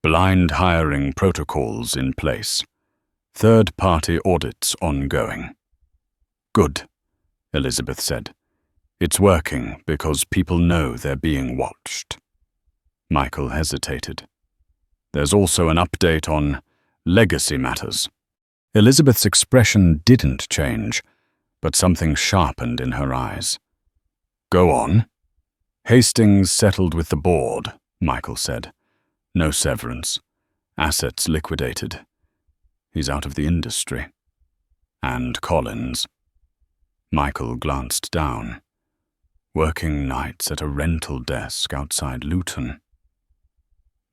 Speaker 1: "Blind hiring protocols in place. Third-party audits ongoing." "Good," Elizabeth said. "It's working because people know they're being watched." Michael hesitated. "There's also an update on legacy matters." Elizabeth's expression didn't change, but something sharpened in her eyes. "Go on." "Hastings settled with the board," Michael said. "No severance. Assets liquidated. He's out of the industry. And Collins." Michael glanced down. "Working nights at a rental desk outside Luton.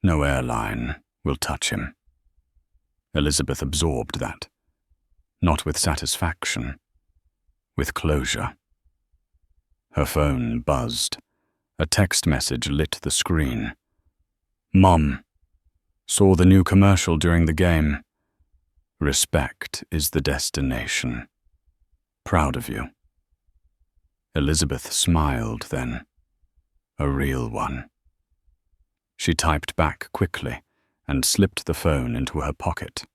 Speaker 1: No airline will touch him." Elizabeth absorbed that. Not with satisfaction, with closure. Her phone buzzed. A text message lit the screen. "Mom, saw the new commercial during the game. Respect is the destination. Proud of you." Elizabeth smiled then. A real one. She typed back quickly and slipped the phone into her pocket.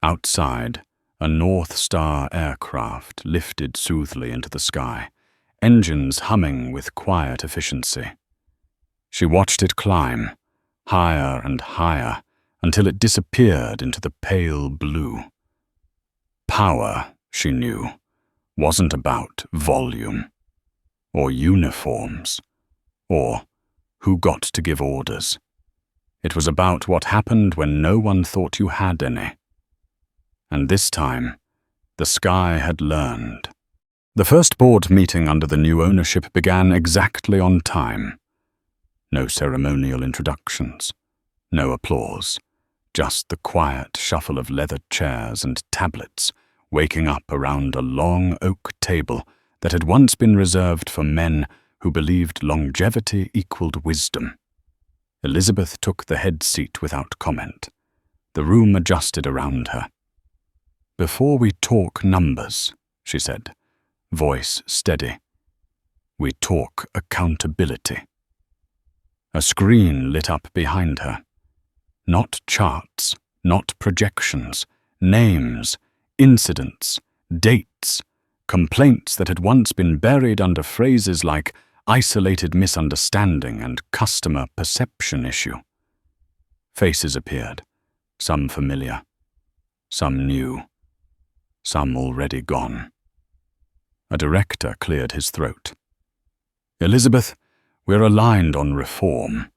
Speaker 1: Outside, a North Star aircraft lifted soothingly into the sky, engines humming with quiet efficiency. She watched it climb, higher and higher, until it disappeared into the pale blue. Power, she knew, wasn't about volume, or uniforms, or who got to give orders. It was about what happened when no one thought you had any. And this time, the sky had learned. The first board meeting under the new ownership began exactly on time. No ceremonial introductions, no applause, just the quiet shuffle of leather chairs and tablets waking up around a long oak table that had once been reserved for men who believed longevity equaled wisdom. Elizabeth took the head seat without comment. The room adjusted around her. "Before we talk numbers," she said, voice steady, "we talk accountability." A screen lit up behind her. Not charts, not projections, names, incidents, dates, complaints that had once been buried under phrases like isolated misunderstanding and customer perception issue. Faces appeared, some familiar, some new, some already gone. A director cleared his throat. "Elizabeth, we're aligned on reform,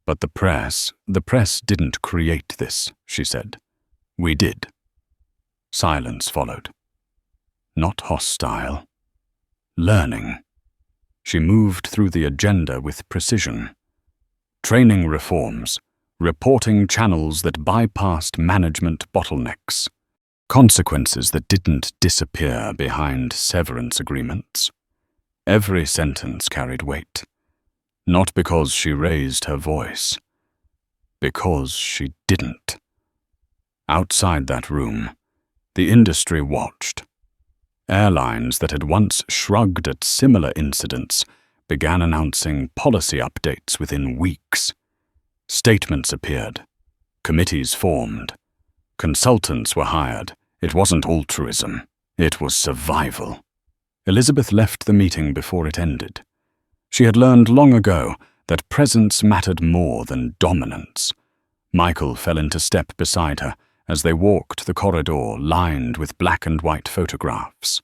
Speaker 1: but the press didn't create this," she said. "We did." Silence followed. Not hostile. Learning. She moved through the agenda with precision. Training reforms, reporting channels that bypassed management bottlenecks, consequences that didn't disappear behind severance agreements. Every sentence carried weight, not because she raised her voice, because she didn't. Outside that room, the industry watched. Airlines that had once shrugged at similar incidents began announcing policy updates within weeks. Statements appeared. Committees formed. Consultants were hired. It wasn't altruism. It was survival. Elizabeth left the meeting before it ended. She had learned long ago that presence mattered more than dominance. Michael fell into step beside her as they walked the corridor lined with black and white photographs.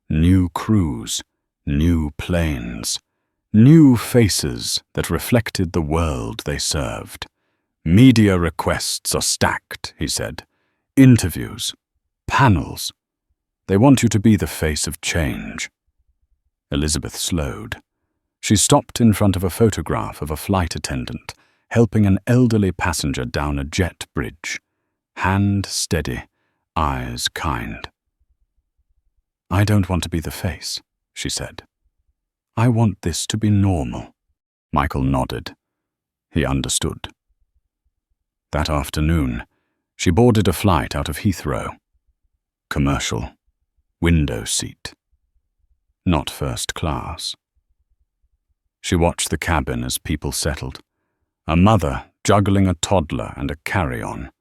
Speaker 1: New crews, new planes, new faces that reflected the world they served. "Media requests are stacked," he said. "Interviews, panels. They want you to be the face of change." Elizabeth slowed. She stopped in front of a photograph of a flight attendant helping an elderly passenger down a jet bridge. Hand steady, eyes kind. "I don't want to be the face," she said. "I want this to be normal." Michael nodded. He understood. That afternoon, she boarded a flight out of Heathrow. Commercial, window seat. Not first class. She watched the cabin as people settled. A mother juggling a toddler and a carry-on.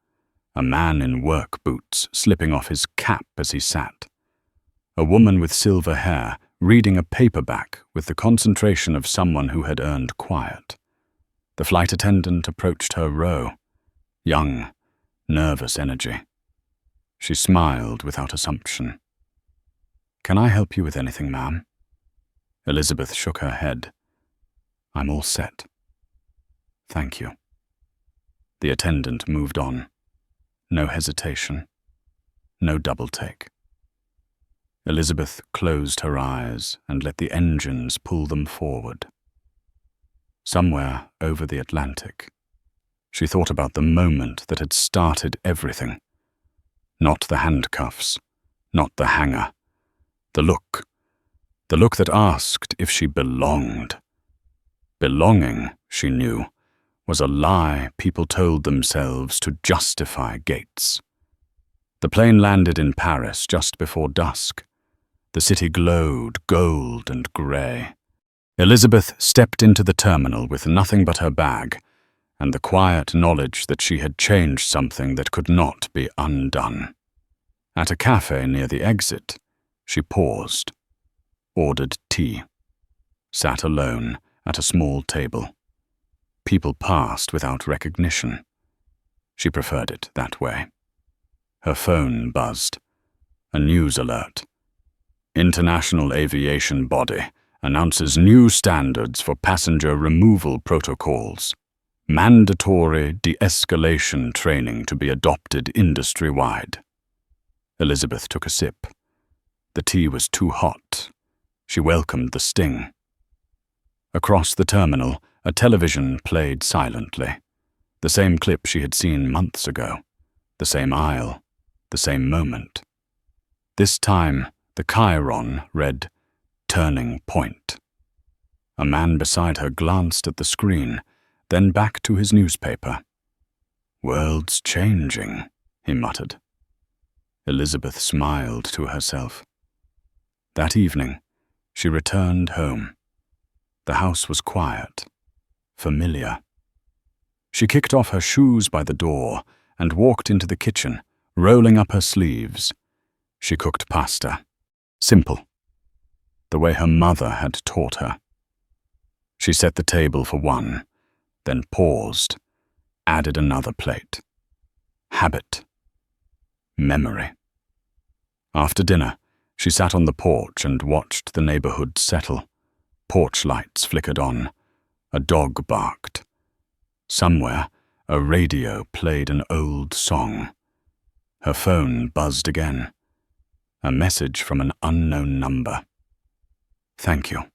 Speaker 1: A man in work boots slipping off his cap as he sat. A woman with silver hair reading a paperback with the concentration of someone who had earned quiet. The flight attendant approached her row. Young, nervous energy. She smiled without assumption. "Can I help you with anything, ma'am?" Elizabeth shook her head. "I'm all set. Thank you." The attendant moved on. No hesitation. No double take. Elizabeth closed her eyes and let the engines pull them forward. Somewhere over the Atlantic, she thought about the moment that had started everything. Not the handcuffs, not the hangar. The look that asked if she belonged. Belonging, she knew, was a lie people told themselves to justify gates. The plane landed in Paris just before dusk. The city glowed gold and grey. Elizabeth stepped into the terminal with nothing but her bag, and the quiet knowledge that she had changed something that could not be undone. At a cafe near the exit, she paused, ordered tea, sat alone at a small table. People passed without recognition. She preferred it that way. Her phone buzzed. A news alert. International Aviation Body announces new standards for passenger removal protocols. Mandatory de-escalation training to be adopted industry-wide. Elizabeth took a sip. The tea was too hot. She welcomed the sting. Across the terminal, a television played silently. The same clip she had seen months ago. The same aisle. The same moment. This time, the chyron read, "Turning Point." A man beside her glanced at the screen, then back to his newspaper. "World's changing," he muttered. Elizabeth smiled to herself. That evening, she returned home. The house was quiet, familiar. She kicked off her shoes by the door and walked into the kitchen, rolling up her sleeves. She cooked pasta. Simple, the way her mother had taught her. She set the table for one, then paused, added another plate. Habit. Memory. After dinner, she sat on the porch and watched the neighborhood settle. Porch lights flickered on. A dog barked. Somewhere, a radio played an old song. Her phone buzzed again. A message from an unknown number. "Thank you.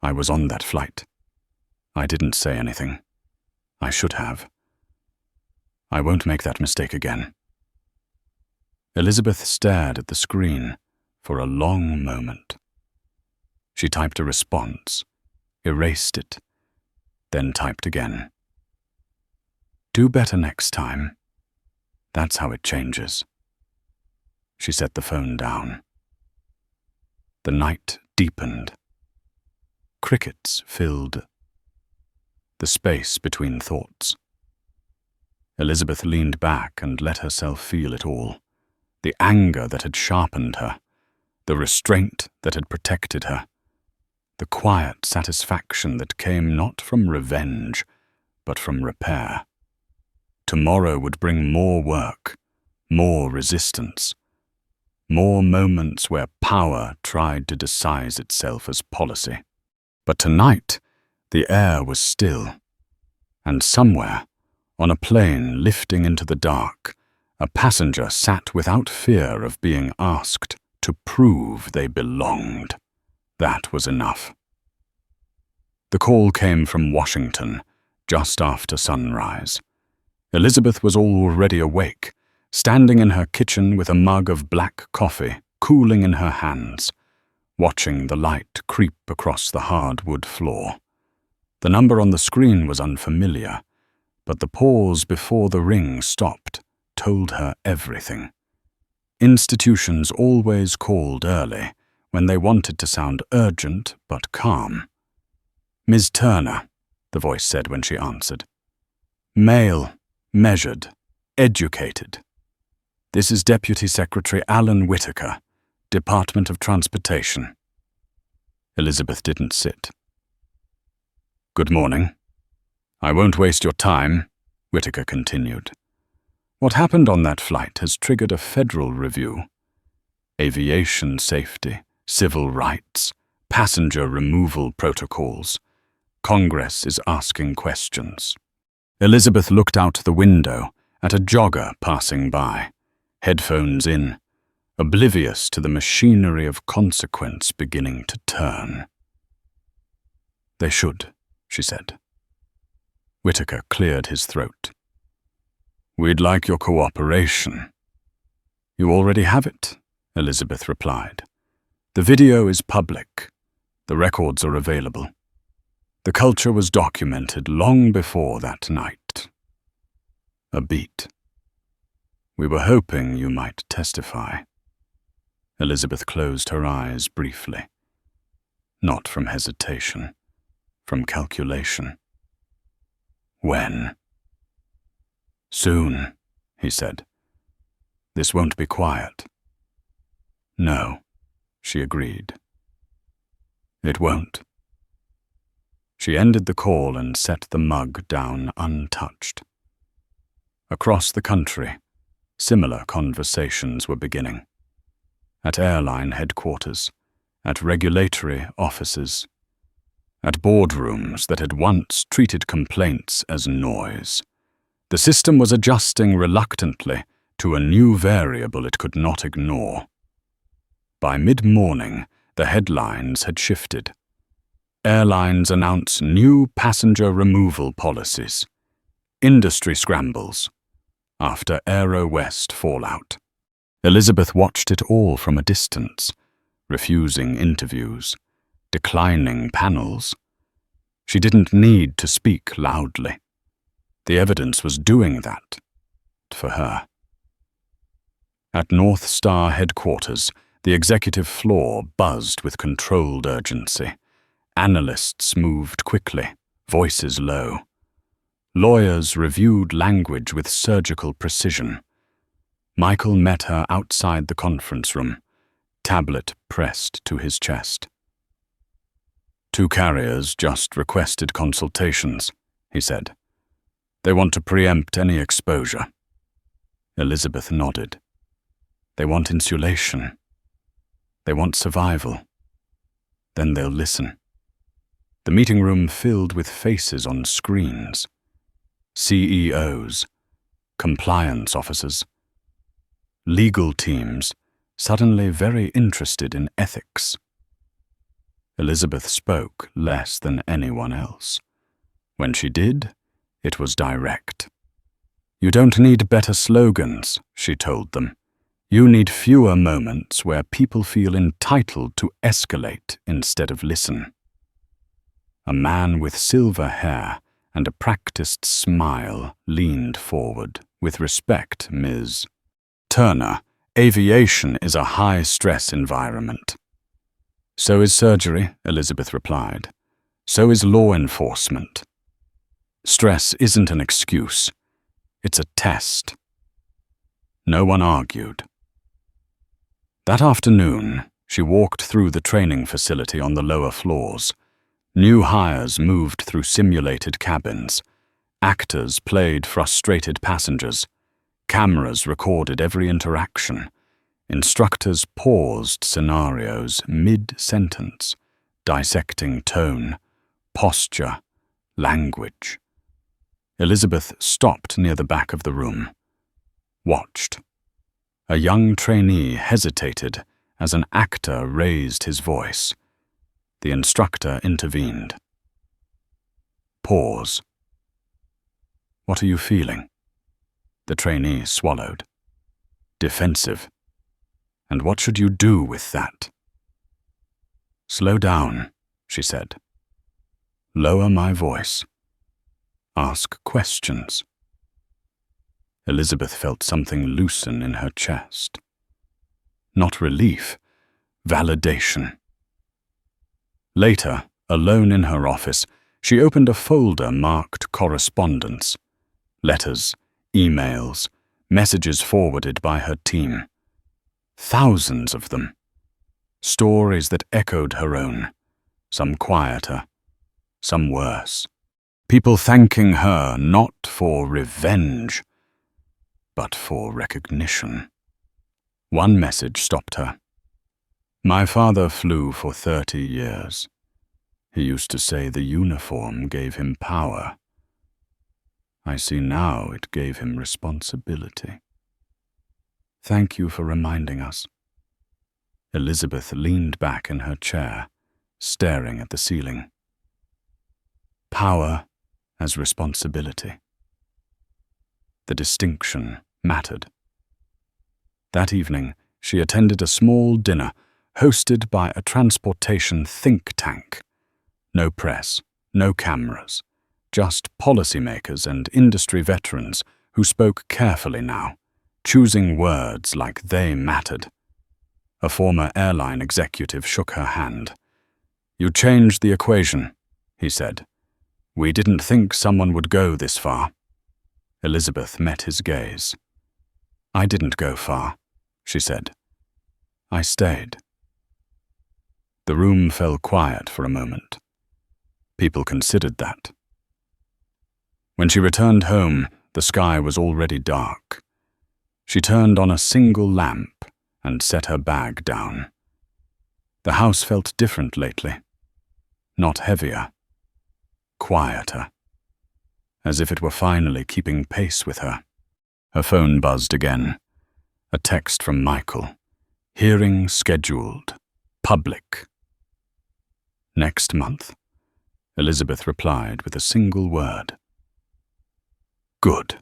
Speaker 1: I was on that flight. I didn't say anything. I should have. I won't make that mistake again." Elizabeth stared at the screen for a long moment. She typed a response, erased it, then typed again. "Do better next time. That's how it changes." She set the phone down. The night deepened. Crickets filled the space between thoughts. Elizabeth leaned back and let herself feel it all. The anger that had sharpened her, the restraint that had protected her, the quiet satisfaction that came not from revenge, but from repair. Tomorrow would bring more work, more resistance, more moments where power tried to disguise itself as policy. But tonight, the air was still, and somewhere, on a plane lifting into the dark, a passenger sat without fear of being asked to prove they belonged. That was enough. The call came from Washington, just after sunrise. Elizabeth was already awake, standing in her kitchen with a mug of black coffee cooling in her hands, watching the light creep across the hardwood floor. The number on the screen was unfamiliar, but the pause before the ring stopped told her everything. Institutions always called early, when they wanted to sound urgent but calm. "Ms. Turner," the voice said when she answered. "Male, measured, educated. This is Deputy Secretary Alan Whitaker, Department of Transportation." Elizabeth didn't sit. "Good morning. I won't waste your time," Whitaker continued. "What happened on that flight has triggered a federal review. Aviation safety, civil rights, passenger removal protocols. Congress is asking questions." Elizabeth looked out the window at a jogger passing by, headphones in, oblivious to the machinery of consequence beginning to turn. "They should," she said. Whitaker cleared his throat. "We'd like your cooperation." "You already have it," Elizabeth replied. "The video is public. The records are available. The culture was documented long before that night." A beat. "We were hoping you might testify." Elizabeth closed her eyes briefly. Not from hesitation, from calculation. "When?" "Soon," he said. "This won't be quiet." "No," she agreed. "It won't." She ended the call and set the mug down untouched. Across the country, similar conversations were beginning. At airline headquarters, at regulatory offices, at boardrooms that had once treated complaints as noise. The system was adjusting reluctantly to a new variable it could not ignore. By mid-morning, the headlines had shifted. Airlines announce new passenger removal policies. Industry scrambles. After Aero West fallout. Elizabeth watched it all from a distance, refusing interviews, declining panels. She didn't need to speak loudly. The evidence was doing that, for her. At North Star headquarters, the executive floor buzzed with controlled urgency. Analysts moved quickly, voices low. Lawyers reviewed language with surgical precision. Michael met her outside the conference room, tablet pressed to his chest. 2 carriers just requested consultations, he said. They want to preempt any exposure. Elizabeth nodded. They want insulation. They want survival. Then they'll listen. The meeting room filled with faces on screens. CEOs, compliance officers, legal teams, suddenly very interested in ethics. Elizabeth spoke less than anyone else. When she did, it was direct. You don't need better slogans, she told them. You need fewer moments where people feel entitled to escalate instead of listen. A man with silver hair and a practiced smile leaned forward. With respect, Ms. Turner, aviation is a high-stress environment. So is surgery, Elizabeth replied. So is law enforcement. Stress isn't an excuse. It's a test. No one argued. That afternoon, she walked through the training facility on the lower floors. New hires moved through simulated cabins. Actors played frustrated passengers. Cameras recorded every interaction. Instructors paused scenarios mid-sentence, dissecting tone, posture, language. Elizabeth stopped near the back of the room. Watched. A young trainee hesitated as an actor raised his voice. The instructor intervened. Pause. What are you feeling? The trainee swallowed. Defensive. And what should you do with that? Slow down, she said. Lower my voice. Ask questions. Elizabeth felt something loosen in her chest. Not relief, validation. Later, alone in her office, she opened a folder marked correspondence. Letters, emails, messages forwarded by her team. Thousands of them. Stories that echoed her own, some quieter, some worse. People thanking her not for revenge, but for recognition. One message stopped her. My father flew for 30 years. He used to say the uniform gave him power. I see now it gave him responsibility. Thank you for reminding us. Elizabeth leaned back in her chair, staring at the ceiling. Power as responsibility. The distinction mattered. That evening, she attended a small dinner hosted by a transportation think tank. No press, no cameras, just policymakers and industry veterans who spoke carefully now, choosing words like they mattered. A former airline executive shook her hand. You changed the equation, he said. We didn't think someone would go this far. Elizabeth met his gaze. I didn't go far, she said. I stayed. The room fell quiet for a moment. People considered that. When she returned home, the sky was already dark. She turned on a single lamp and set her bag down. The house felt different lately. Not heavier. Quieter. As if it were finally keeping pace with her. Her phone buzzed again. A text from Michael. Hearing scheduled. Public. Next month. Elizabeth replied with a single word. Good.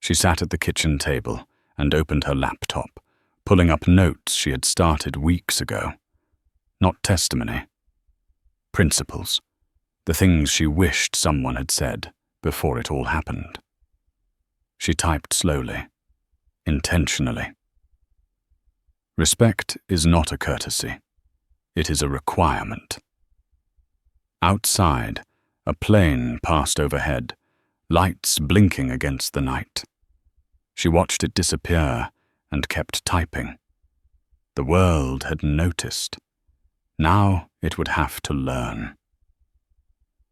Speaker 1: She sat at the kitchen table and opened her laptop, pulling up notes she had started weeks ago. Not testimony. Principles. The things she wished someone had said before it all happened. She typed slowly, intentionally. Respect is not a courtesy. It is a requirement. Outside, a plane passed overhead, lights blinking against the night. She watched it disappear and kept typing. The world had noticed. Now it would have to learn.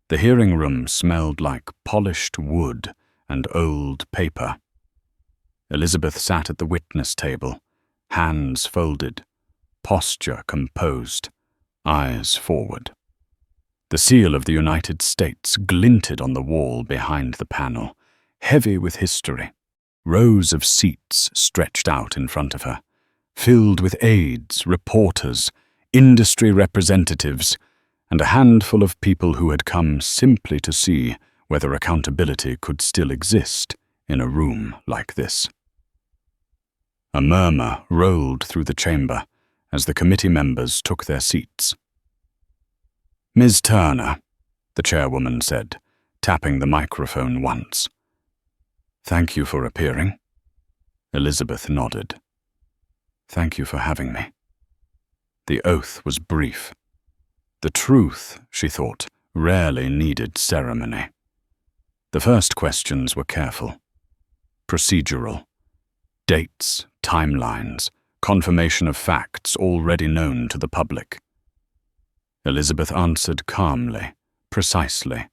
Speaker 1: The hearing room smelled like polished wood and old paper. Elizabeth sat at the witness table, hands folded, posture composed, eyes forward. The seal of the United States glinted on the wall behind the panel, heavy with history. Rows of seats stretched out in front of her, filled with aides, reporters, industry representatives, and a handful of people who had come simply to see whether accountability could still exist in a room like this. A murmur rolled through the chamber as the committee members took their seats. "Ms. Turner," the chairwoman said, tapping the microphone once. "Thank you for appearing." Elizabeth nodded. "Thank you for having me." The oath was brief. The truth, she thought, rarely needed ceremony. The first questions were careful, procedural. Dates, timelines, confirmation of facts already known to the public. Elizabeth answered calmly, precisely,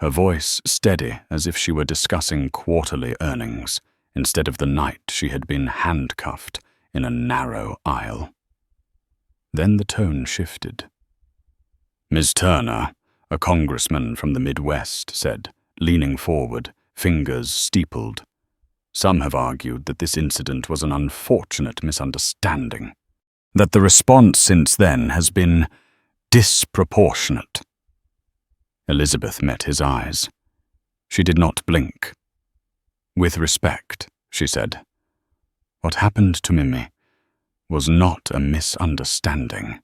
Speaker 1: her voice steady as if she were discussing quarterly earnings instead of the night she had been handcuffed in a narrow aisle. Then the tone shifted. "Ms. Turner," a congressman from the Midwest said, leaning forward, fingers steepled. "Some have argued that this incident was an unfortunate misunderstanding, that the response since then has been disproportionate." Elizabeth met his eyes. She did not blink. "With respect," she said, "what happened to Mimi was not a misunderstanding.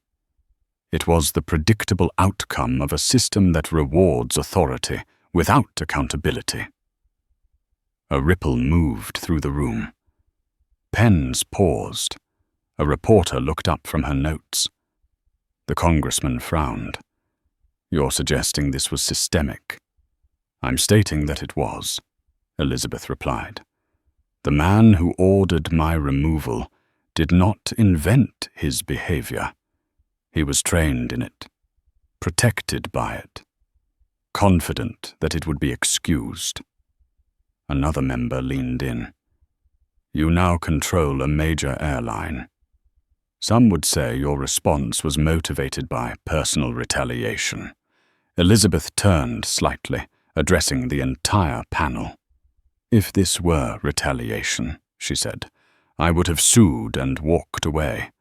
Speaker 1: It was the predictable outcome of a system that rewards authority without accountability." A ripple moved through the room. Pens paused. A reporter looked up from her notes. The congressman frowned. "You're suggesting this was systemic." "I'm stating that it was," Elizabeth replied. "The man who ordered my removal did not invent his behavior. He was trained in it, protected by it, confident that it would be excused." Another member leaned in. "You now control a major airline. Some would say your response was motivated by personal retaliation." Elizabeth turned slightly, addressing the entire panel. "If this were retaliation," she said, "I would have sued and walked away.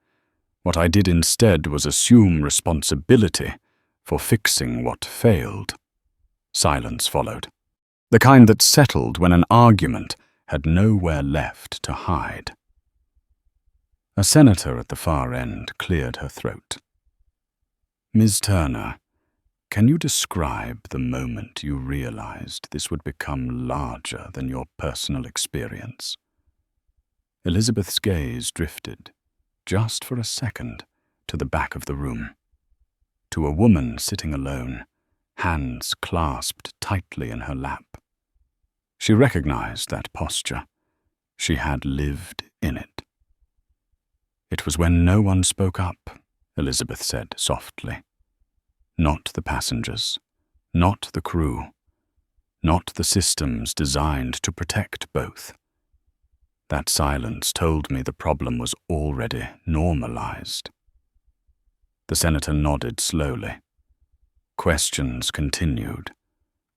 Speaker 1: What I did instead was assume responsibility for fixing what failed." Silence followed, the kind that settled when an argument had nowhere left to hide. A senator at the far end cleared her throat. "Ms. Turner, can you describe the moment you realized this would become larger than your personal experience?" Elizabeth's gaze drifted, just for a second, to the back of the room, to a woman sitting alone, hands clasped tightly in her lap. She recognized that posture. She had lived in it. "It was when no one spoke up," Elizabeth said softly. "Not the passengers, not the crew, not the systems designed to protect both. That silence told me the problem was already normalized." The senator nodded slowly. Questions continued,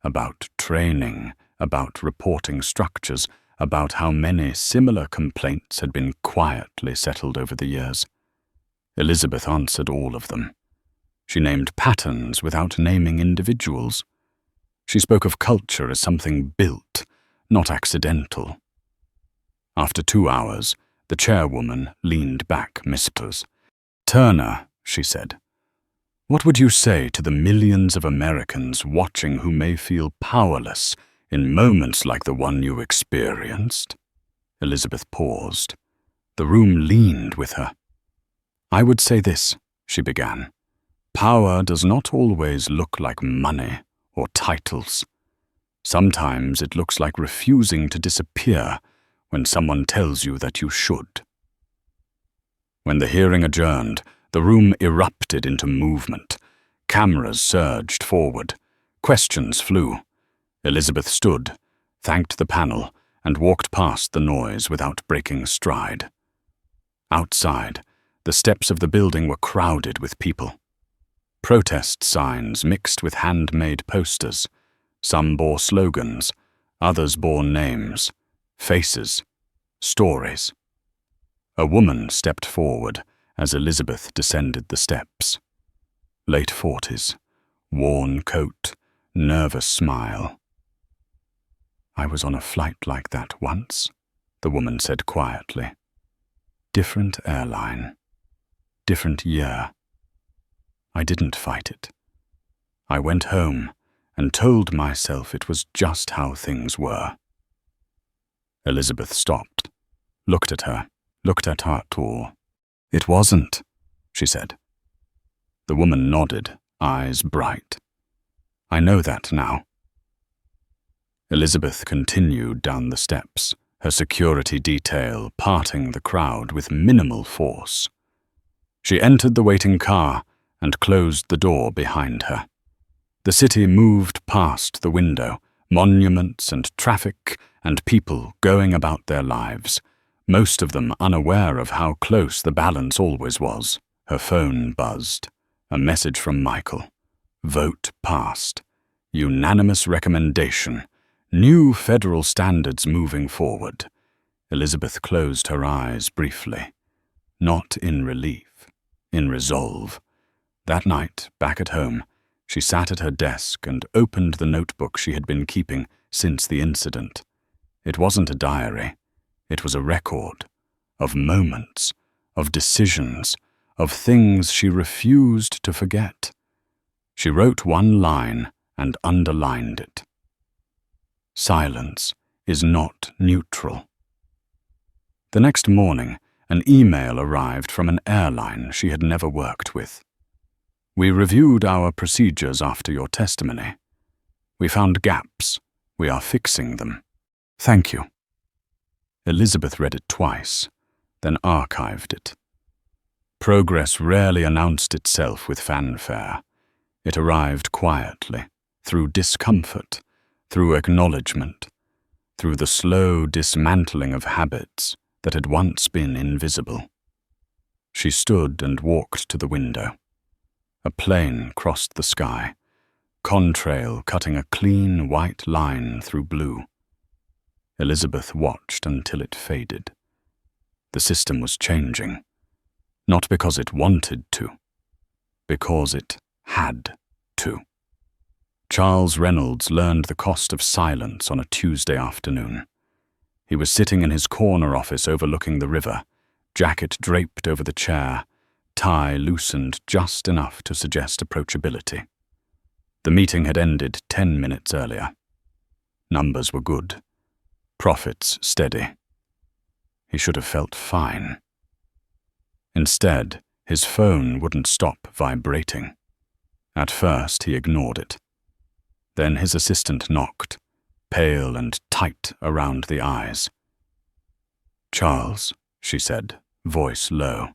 Speaker 1: about training, about reporting structures, about how many similar complaints had been quietly settled over the years. Elizabeth answered all of them. She named patterns without naming individuals. She spoke of culture as something built, not accidental. After 2 hours, the chairwoman leaned back mispers. "Turner," she said, "what would you say to the millions of Americans watching who may feel powerless in moments like the one you experienced?" Elizabeth paused. The room leaned with her. "I would say this," she began. "Power does not always look like money or titles. Sometimes it looks like refusing to disappear when someone tells you that you should." When the hearing adjourned, the room erupted into movement. Cameras surged forward. Questions flew. Elizabeth stood, thanked the panel, and walked past the noise without breaking stride. Outside, the steps of the building were crowded with people. Protest signs mixed with handmade posters. Some bore slogans, others bore names, faces, stories. A woman stepped forward as Elizabeth descended the steps. Late 40s, worn coat, nervous smile. "I was on a flight like that once," the woman said quietly. "Different airline, different year. I didn't fight it. I went home and told myself it was just how things were." Elizabeth stopped, looked at her too. "It wasn't," she said. The woman nodded, eyes bright. "I know that now." Elizabeth continued down the steps, her security detail parting the crowd with minimal force. She entered the waiting car and closed the door behind her. The city moved past the window, monuments and traffic and people going about their lives, most of them unaware of how close the balance always was. Her phone buzzed. A message from Michael. Vote passed. Unanimous recommendation. New federal standards moving forward. Elizabeth closed her eyes briefly. Not in relief, in resolve. That night, back at home, she sat at her desk and opened the notebook she had been keeping since the incident. It wasn't a diary. It was a record of moments, of decisions, of things she refused to forget. She wrote one line and underlined it. Silence is not neutral. The next morning, an email arrived from an airline she had never worked with. "We reviewed our procedures after your testimony. We found gaps. We are fixing them. Thank you." Elizabeth read it twice, then archived it. Progress rarely announced itself with fanfare. It arrived quietly, through discomfort, through acknowledgement, through the slow dismantling of habits that had once been invisible. She stood and walked to the window. A plane crossed the sky, contrail cutting a clean white line through blue. Elizabeth watched until it faded. The system was changing, not because it wanted to, because it had to. Charles Reynolds learned the cost of silence on a Tuesday afternoon. He was sitting in his corner office overlooking the river, jacket draped over the chair, tie loosened just enough to suggest approachability. The meeting had ended 10 minutes earlier. Numbers were good. Profits steady. He should have felt fine. Instead, his phone wouldn't stop vibrating. At first, he ignored it. Then his assistant knocked, pale and tight around the eyes. "Charles," she said, voice low.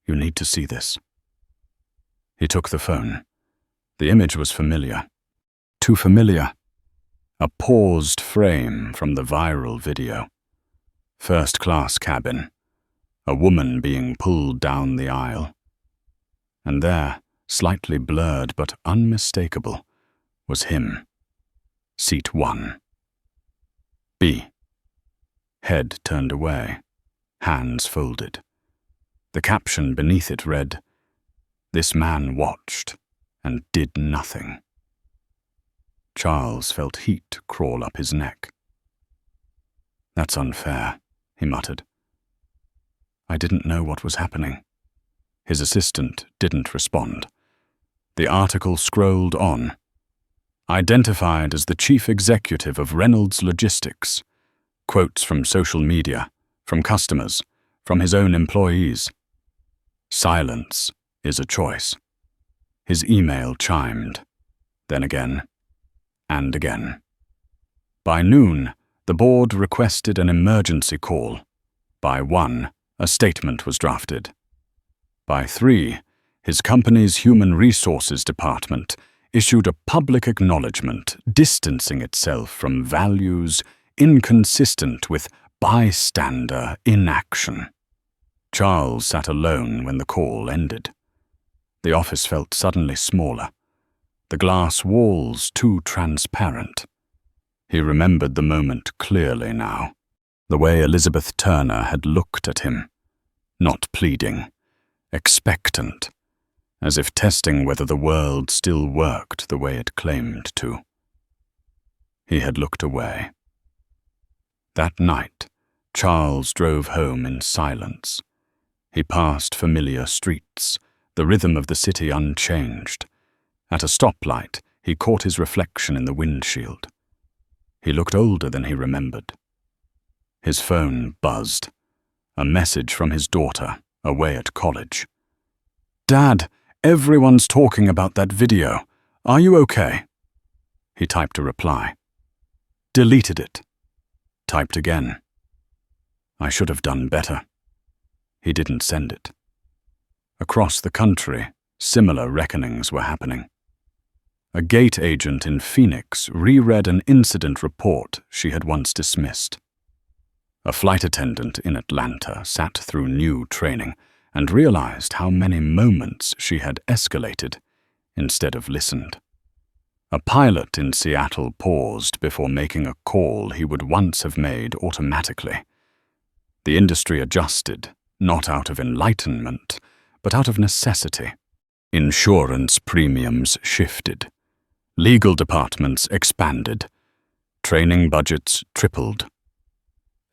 Speaker 1: "You need to see this." He took the phone. The image was familiar. Too familiar. A paused frame from the viral video. First-class cabin. A woman being pulled down the aisle. And there, slightly blurred but unmistakable, was him. Seat 1. B. Head turned away, hands folded. The caption beneath it read, "This man watched and did nothing." Charles felt heat crawl up his neck. "That's unfair," he muttered. "I didn't know what was happening." His assistant didn't respond. The article scrolled on. Identified as the chief executive of Reynolds Logistics. Quotes from social media, from customers, from his own employees. Silence is a choice. His email chimed. Then again, and again. By noon, the board requested an emergency call. By 1, a statement was drafted. By 3, His company's human resources department issued a public acknowledgement distancing itself from values inconsistent with bystander inaction. Charles sat alone when the call ended. The office felt suddenly smaller, the glass walls too transparent. He remembered the moment clearly now, the way Elizabeth Turner had looked at him, not pleading, expectant, as if testing whether the world still worked the way it claimed to. He had looked away. That night, Charles drove home in silence. He passed familiar streets, the rhythm of the city unchanged. At a stoplight, he caught his reflection in the windshield. He looked older than he remembered. His phone buzzed. A message from his daughter, away at college. "Dad, everyone's talking about that video. Are you okay?" He typed a reply. Deleted it. Typed again. "I should have done better." He didn't send it. Across the country, similar reckonings were happening. A gate agent in Phoenix reread an incident report she had once dismissed. A flight attendant in Atlanta sat through new training and realized how many moments she had escalated instead of listened. A pilot in Seattle paused before making a call he would once have made automatically. The industry adjusted, not out of enlightenment, but out of necessity. Insurance premiums shifted. Legal departments expanded. Training budgets tripled.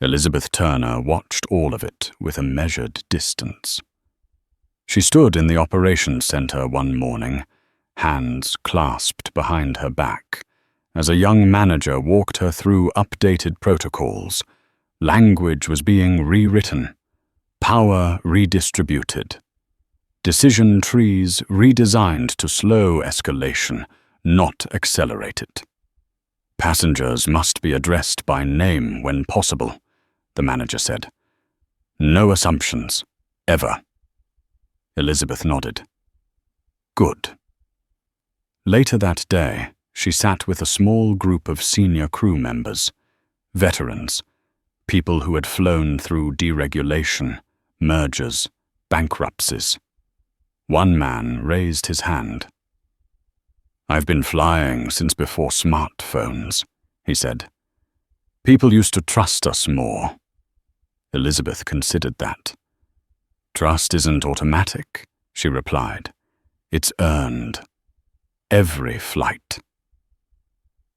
Speaker 1: Elizabeth Turner watched all of it with a measured distance. She stood in the operations center one morning, hands clasped behind her back, as a young manager walked her through updated protocols. Language was being rewritten, power redistributed, decision trees redesigned to slow escalation, not accelerate it. "Passengers must be addressed by name when possible," the manager said. "No assumptions, ever." Elizabeth nodded. Good. Later that day, she sat with a small group of senior crew members, veterans, people who had flown through deregulation, mergers, bankruptcies. One man raised his hand. "I've been flying since before smartphones," he said. "People used to trust us more." Elizabeth considered that. "Trust isn't automatic," she replied. "It's earned. Every flight."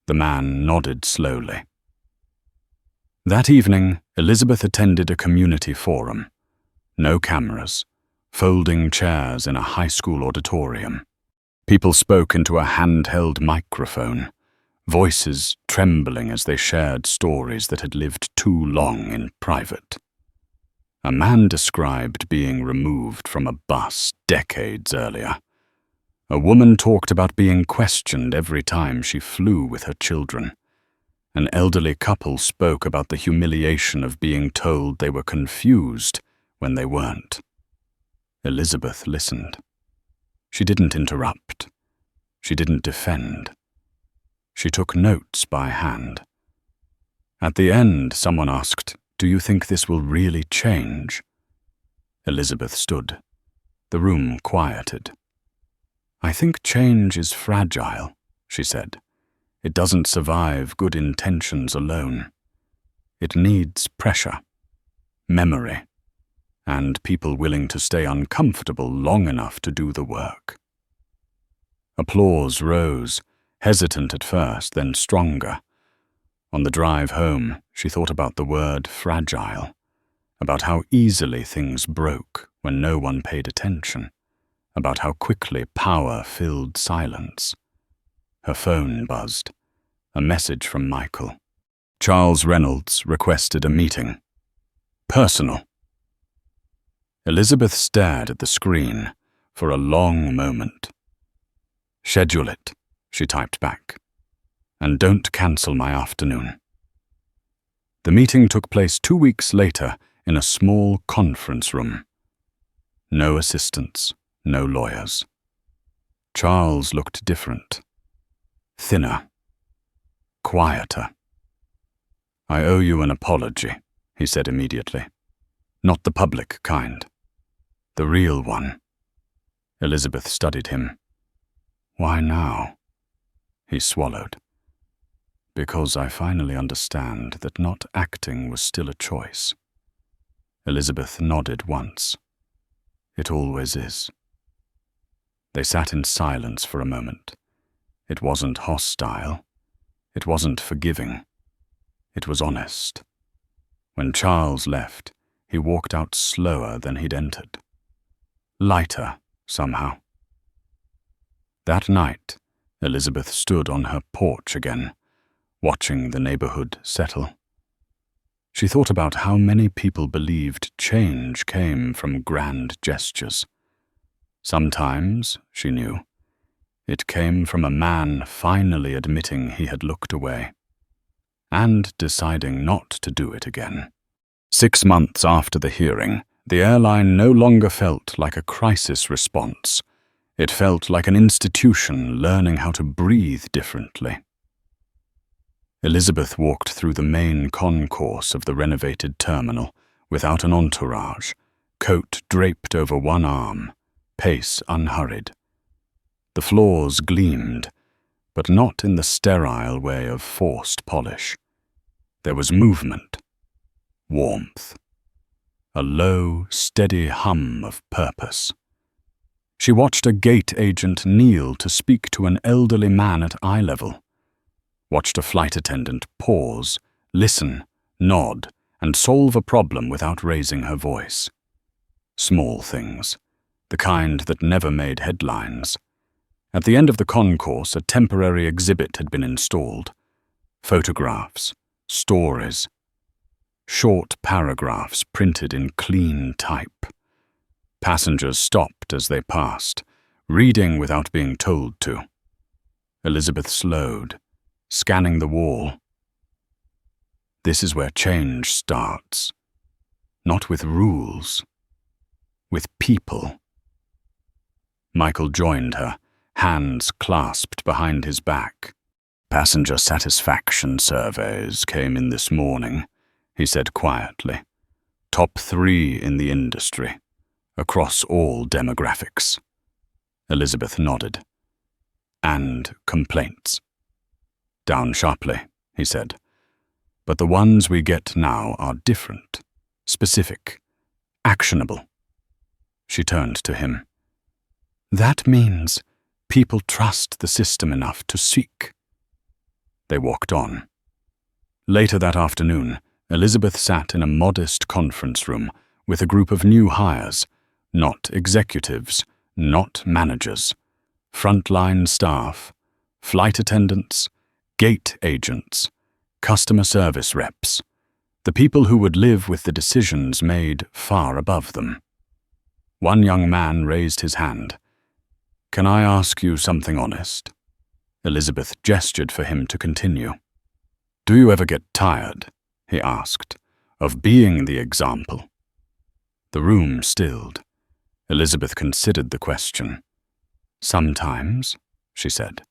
Speaker 1: The man nodded slowly. That evening, Elizabeth attended a community forum. No cameras, folding chairs in a high school auditorium. People spoke into a handheld microphone, voices trembling as they shared stories that had lived too long in private. A man described being removed from a bus decades earlier. A woman talked about being questioned every time she flew with her children. An elderly couple spoke about the humiliation of being told they were confused when they weren't. Elizabeth listened. She didn't interrupt. She didn't defend. She took notes by hand. At the end, someone asked, "Do you think this will really change?" Elizabeth stood. The room quieted. "I think change is fragile," she said. "It doesn't survive good intentions alone. It needs pressure, memory, and people willing to stay uncomfortable long enough to do the work." Applause rose, hesitant at first, then stronger. On the drive home, she thought about the word fragile, about how easily things broke when no one paid attention, about how quickly power filled silence. Her phone buzzed. A message from Michael. Charles Reynolds requested a meeting. Personal. Elizabeth stared at the screen for a long moment. "Schedule it," she typed back. "And don't cancel my afternoon." The meeting took place 2 weeks later in a small conference room. No assistants, no lawyers. Charles looked different. Thinner. Quieter. "I owe you an apology," he said immediately. "Not the public kind. The real one." Elizabeth studied him. "Why now?" He swallowed. "Because I finally understand that not acting was still a choice." Elizabeth nodded once. "It always is." They sat in silence for a moment. It wasn't hostile. It wasn't forgiving. It was honest. When Charles left, he walked out slower than he'd entered. Lighter, somehow. That night, Elizabeth stood on her porch again, watching the neighborhood settle. She thought about how many people believed change came from grand gestures. Sometimes, she knew, it came from a man finally admitting he had looked away, and deciding not to do it again. 6 months after the hearing, the airline no longer felt like a crisis response. It felt like an institution learning how to breathe differently. Elizabeth walked through the main concourse of the renovated terminal without an entourage, coat draped over one arm, pace unhurried. The floors gleamed, but not in the sterile way of forced polish. There was movement, warmth, a low, steady hum of purpose. She watched a gate agent kneel to speak to an elderly man at eye level, watched a flight attendant pause, listen, nod, and solve a problem without raising her voice. Small things, the kind that never made headlines. At the end of the concourse, a temporary exhibit had been installed. Photographs, stories, short paragraphs printed in clean type. Passengers stopped as they passed, reading without being told to. Elizabeth slowed, scanning the wall. This is where change starts. Not with rules, with people. Michael joined her, hands clasped behind his back. "Passenger satisfaction surveys came in this morning," he said quietly. "Top 3 in the industry, across all demographics." Elizabeth nodded. "And complaints." "Down sharply," he said. "But the ones we get now are different, specific, actionable." She turned to him. "That means people trust the system enough to seek." They walked on. Later that afternoon, Elizabeth sat in a modest conference room with a group of new hires, not executives, not managers, frontline staff, flight attendants, gate agents, customer service reps, the people who would live with the decisions made far above them. One young man raised his hand. "Can I ask you something honest?" Elizabeth gestured for him to continue. "Do you ever get tired," he asked, "of being the example?" The room stilled. Elizabeth considered the question. "Sometimes," she said.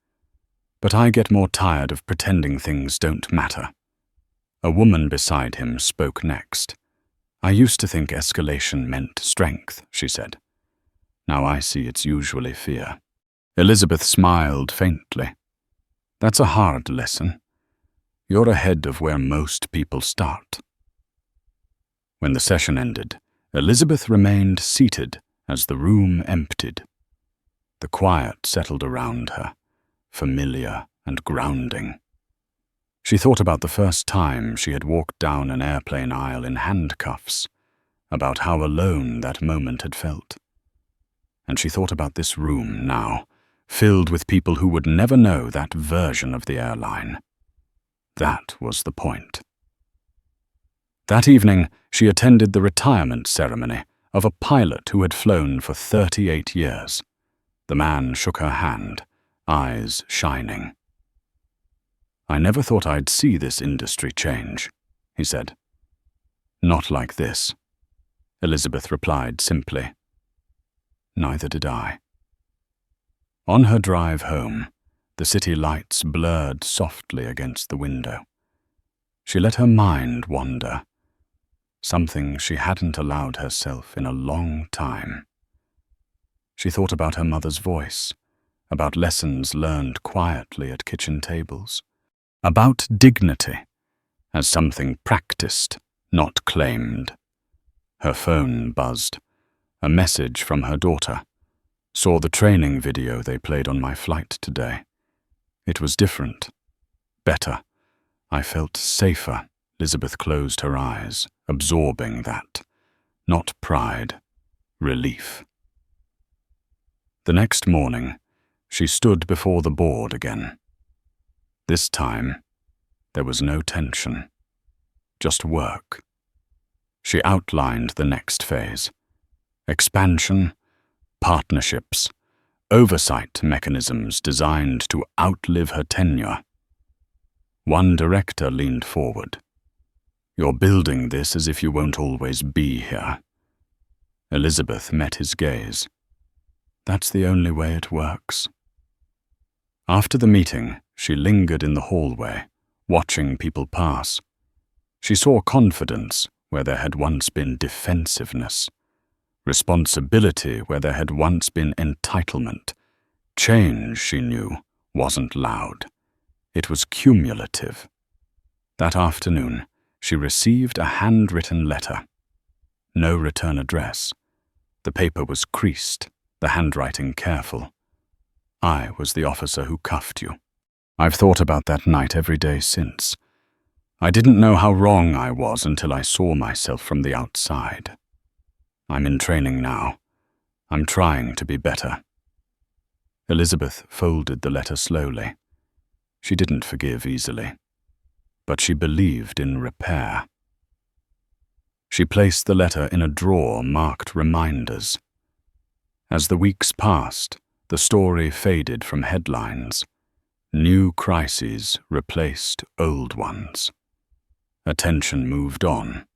Speaker 1: "But I get more tired of pretending things don't matter." A woman beside him spoke next. "I used to think escalation meant strength," she said. "Now I see it's usually fear." Elizabeth smiled faintly. "That's a hard lesson. You're ahead of where most people start." When the session ended, Elizabeth remained seated as the room emptied. The quiet settled around her, familiar and grounding. She thought about the first time she had walked down an airplane aisle in handcuffs, about how alone that moment had felt. And she thought about this room now, filled with people who would never know that version of the airline. That was the point. That evening, she attended the retirement ceremony of a pilot who had flown for 38 years. The man shook her hand, eyes shining. "I never thought I'd see this industry change," he said. "Not like this," Elizabeth replied simply. Neither did I. On her drive home, the city lights blurred softly against the window. She let her mind wander, something she hadn't allowed herself in a long time. She thought about her mother's voice, about lessons learned quietly at kitchen tables, about dignity as something practiced, not claimed. Her phone buzzed. A message from her daughter. Saw the training video they played on my flight today. It was different. Better. I felt safer. Elizabeth closed her eyes, absorbing that. Not pride. Relief. The next morning, she stood before the board again. This time, there was no tension. Just work. She outlined the next phase. Expansion, partnerships, oversight mechanisms designed to outlive her tenure. One director leaned forward. "You're building this as if you won't always be here." Elizabeth met his gaze. "That's the only way it works." After the meeting, she lingered in the hallway, watching people pass. She saw confidence where there had once been defensiveness, responsibility where there had once been entitlement. Change, she knew, wasn't loud. It was cumulative. That afternoon, she received a handwritten letter. No return address. The paper was creased, the handwriting careful. "I was the officer who cuffed you. I've thought about that night every day since. I didn't know how wrong I was until I saw myself from the outside. I'm in training now. I'm trying to be better." Elizabeth folded the letter slowly. She didn't forgive easily, but she believed in repair. She placed the letter in a drawer marked reminders. As the weeks passed, the story faded from headlines. New crises replaced old ones. Attention moved on.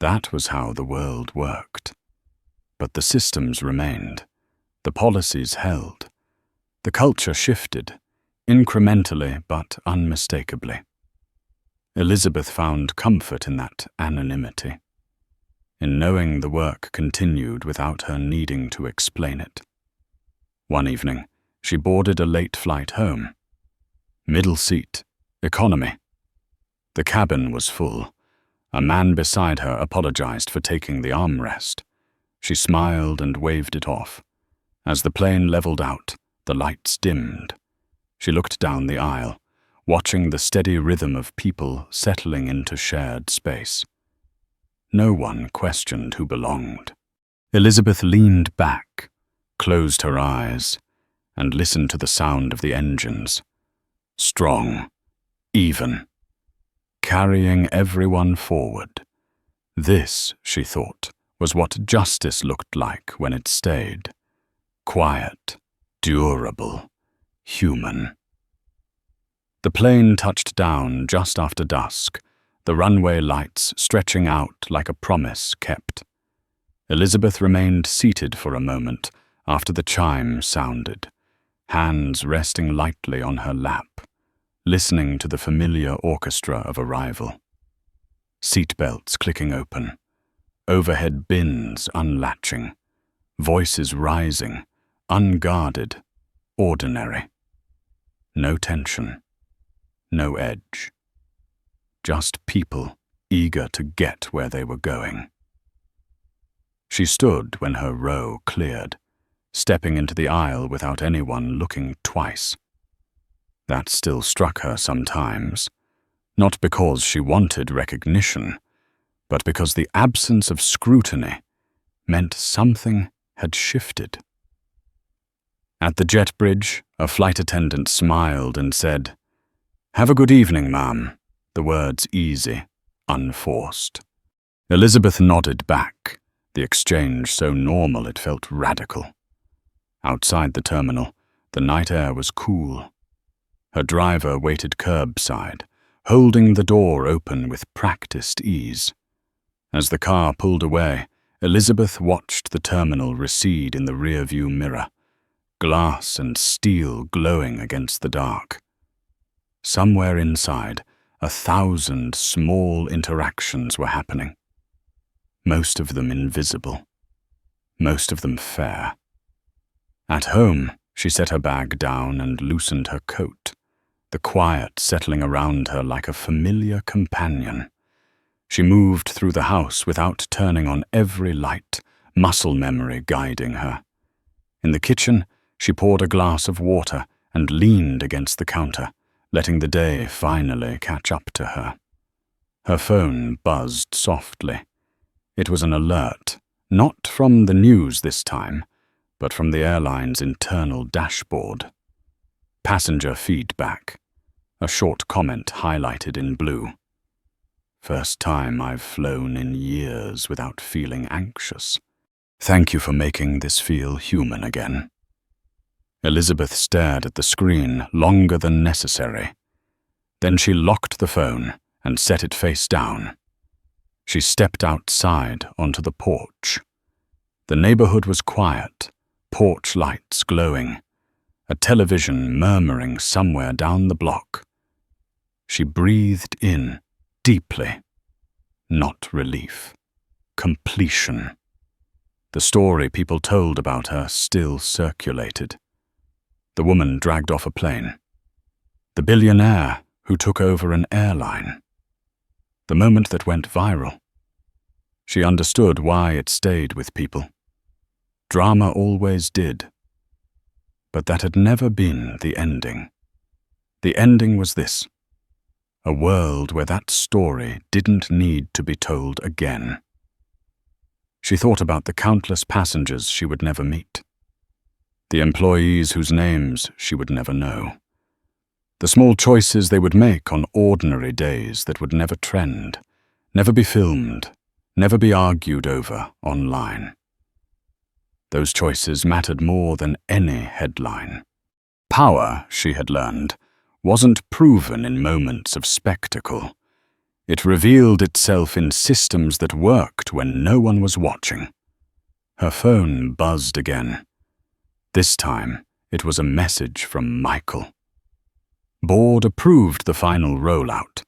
Speaker 1: That was how the world worked. But the systems remained. The policies held. The culture shifted, incrementally but unmistakably. Elizabeth found comfort in that anonymity, in knowing the work continued without her needing to explain it. One evening, she boarded a late flight home. Middle seat, economy. The cabin was full. A man beside her apologized for taking the armrest. She smiled and waved it off. As the plane leveled out, the lights dimmed. She looked down the aisle, watching the steady rhythm of people settling into shared space. No one questioned who belonged. Elizabeth leaned back, closed her eyes, and listened to the sound of the engines. Strong, even, carrying everyone forward. This, she thought, was what justice looked like when it stayed. Quiet, durable, human. The plane touched down just after dusk, the runway lights stretching out like a promise kept. Elizabeth remained seated for a moment after the chime sounded, hands resting lightly on her lap, listening to the familiar orchestra of arrival. Seatbelts clicking open, overhead bins unlatching, voices rising, unguarded, ordinary. No tension, no edge. Just people eager to get where they were going. She stood when her row cleared, stepping into the aisle without anyone looking twice. That still struck her sometimes, not because she wanted recognition, but because the absence of scrutiny meant something had shifted. At the jet bridge, a flight attendant smiled and said, "Have a good evening, ma'am," the words easy, unforced. Elizabeth nodded back, the exchange so normal it felt radical. Outside the terminal, the night air was cool. Her driver waited curbside, holding the door open with practiced ease. As the car pulled away, Elizabeth watched the terminal recede in the rear-view mirror, glass and steel glowing against the dark. Somewhere inside, 1,000 small interactions were happening. Most of them invisible. Most of them fair. At home, she set her bag down and loosened her coat, the quiet settling around her like a familiar companion. She moved through the house without turning on every light, muscle memory guiding her. In the kitchen, she poured a glass of water and leaned against the counter, letting the day finally catch up to her. Her phone buzzed softly. It was an alert, not from the news this time, but from the airline's internal dashboard. Passenger feedback. A short comment highlighted in blue. First time I've flown in years without feeling anxious. Thank you for making this feel human again. Elizabeth stared at the screen longer than necessary. Then she locked the phone and set it face down. She stepped outside onto the porch. The neighborhood was quiet, porch lights glowing, a television murmuring somewhere down the block. She breathed in deeply. Not relief. Completion. The story people told about her still circulated. The woman dragged off a plane. The billionaire who took over an airline. The moment that went viral. She understood why it stayed with people. Drama always did. But that had never been the ending. The ending was this. A world where that story didn't need to be told again. She thought about the countless passengers she would never meet. The employees whose names she would never know. The small choices they would make on ordinary days that would never trend, never be filmed, never be argued over online. Those choices mattered more than any headline. Power, she had learned, wasn't proven in moments of spectacle. It revealed itself in systems that worked when no one was watching. Her phone buzzed again. This time, it was a message from Michael. Board approved the final rollout.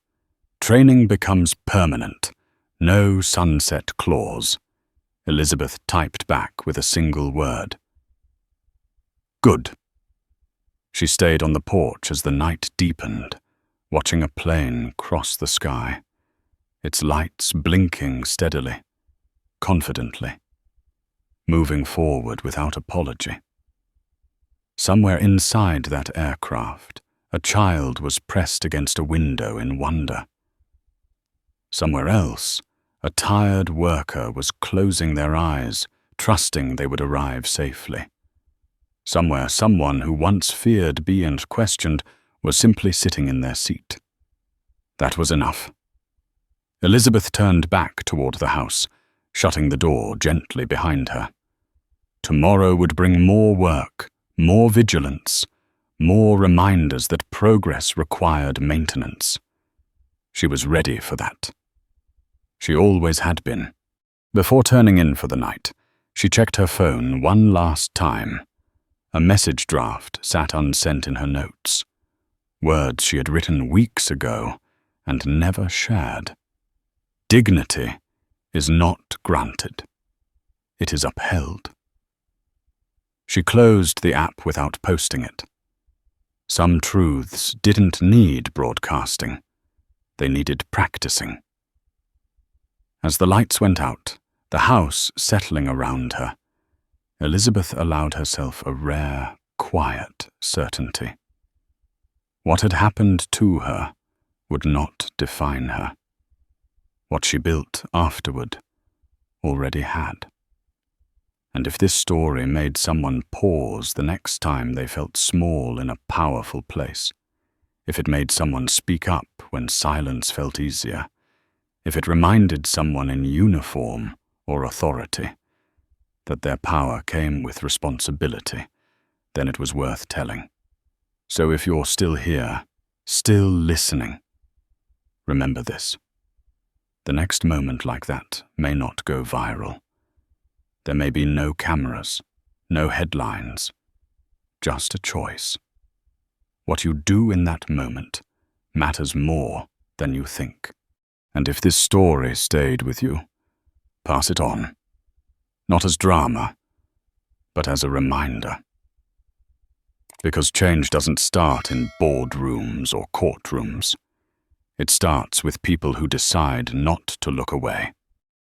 Speaker 1: Training becomes permanent. No sunset clause. Elizabeth typed back with a single word. Good. She stayed on the porch as the night deepened, watching a plane cross the sky, its lights blinking steadily, confidently, moving forward without apology. Somewhere inside that aircraft, a child was pressed against a window in wonder. Somewhere else, a tired worker was closing their eyes, trusting they would arrive safely. Somewhere, someone who once feared being questioned was simply sitting in their seat. That was enough. Elizabeth turned back toward the house, shutting the door gently behind her. Tomorrow would bring more work, more vigilance, more reminders that progress required maintenance. She was ready for that. She always had been. Before turning in for the night, she checked her phone one last time. A message draft sat unsent in her notes. Words she had written weeks ago and never shared. Dignity is not granted. It is upheld. She closed the app without posting it. Some truths didn't need broadcasting. They needed practicing. As the lights went out, the house settling around her, Elizabeth allowed herself a rare, quiet certainty. What had happened to her would not define her. What she built afterward already had. And if this story made someone pause the next time they felt small in a powerful place, if it made someone speak up when silence felt easier, if it reminded someone in uniform or authority that their power came with responsibility, then it was worth telling. So if you're still here, still listening, remember this. The next moment like that may not go viral, There may be no cameras, no headlines, just a choice. What you do in that moment matters more than you think. And if this story stayed with you, pass it on. Not as drama, but as a reminder. Because change doesn't start in boardrooms or courtrooms. It starts with people who decide not to look away.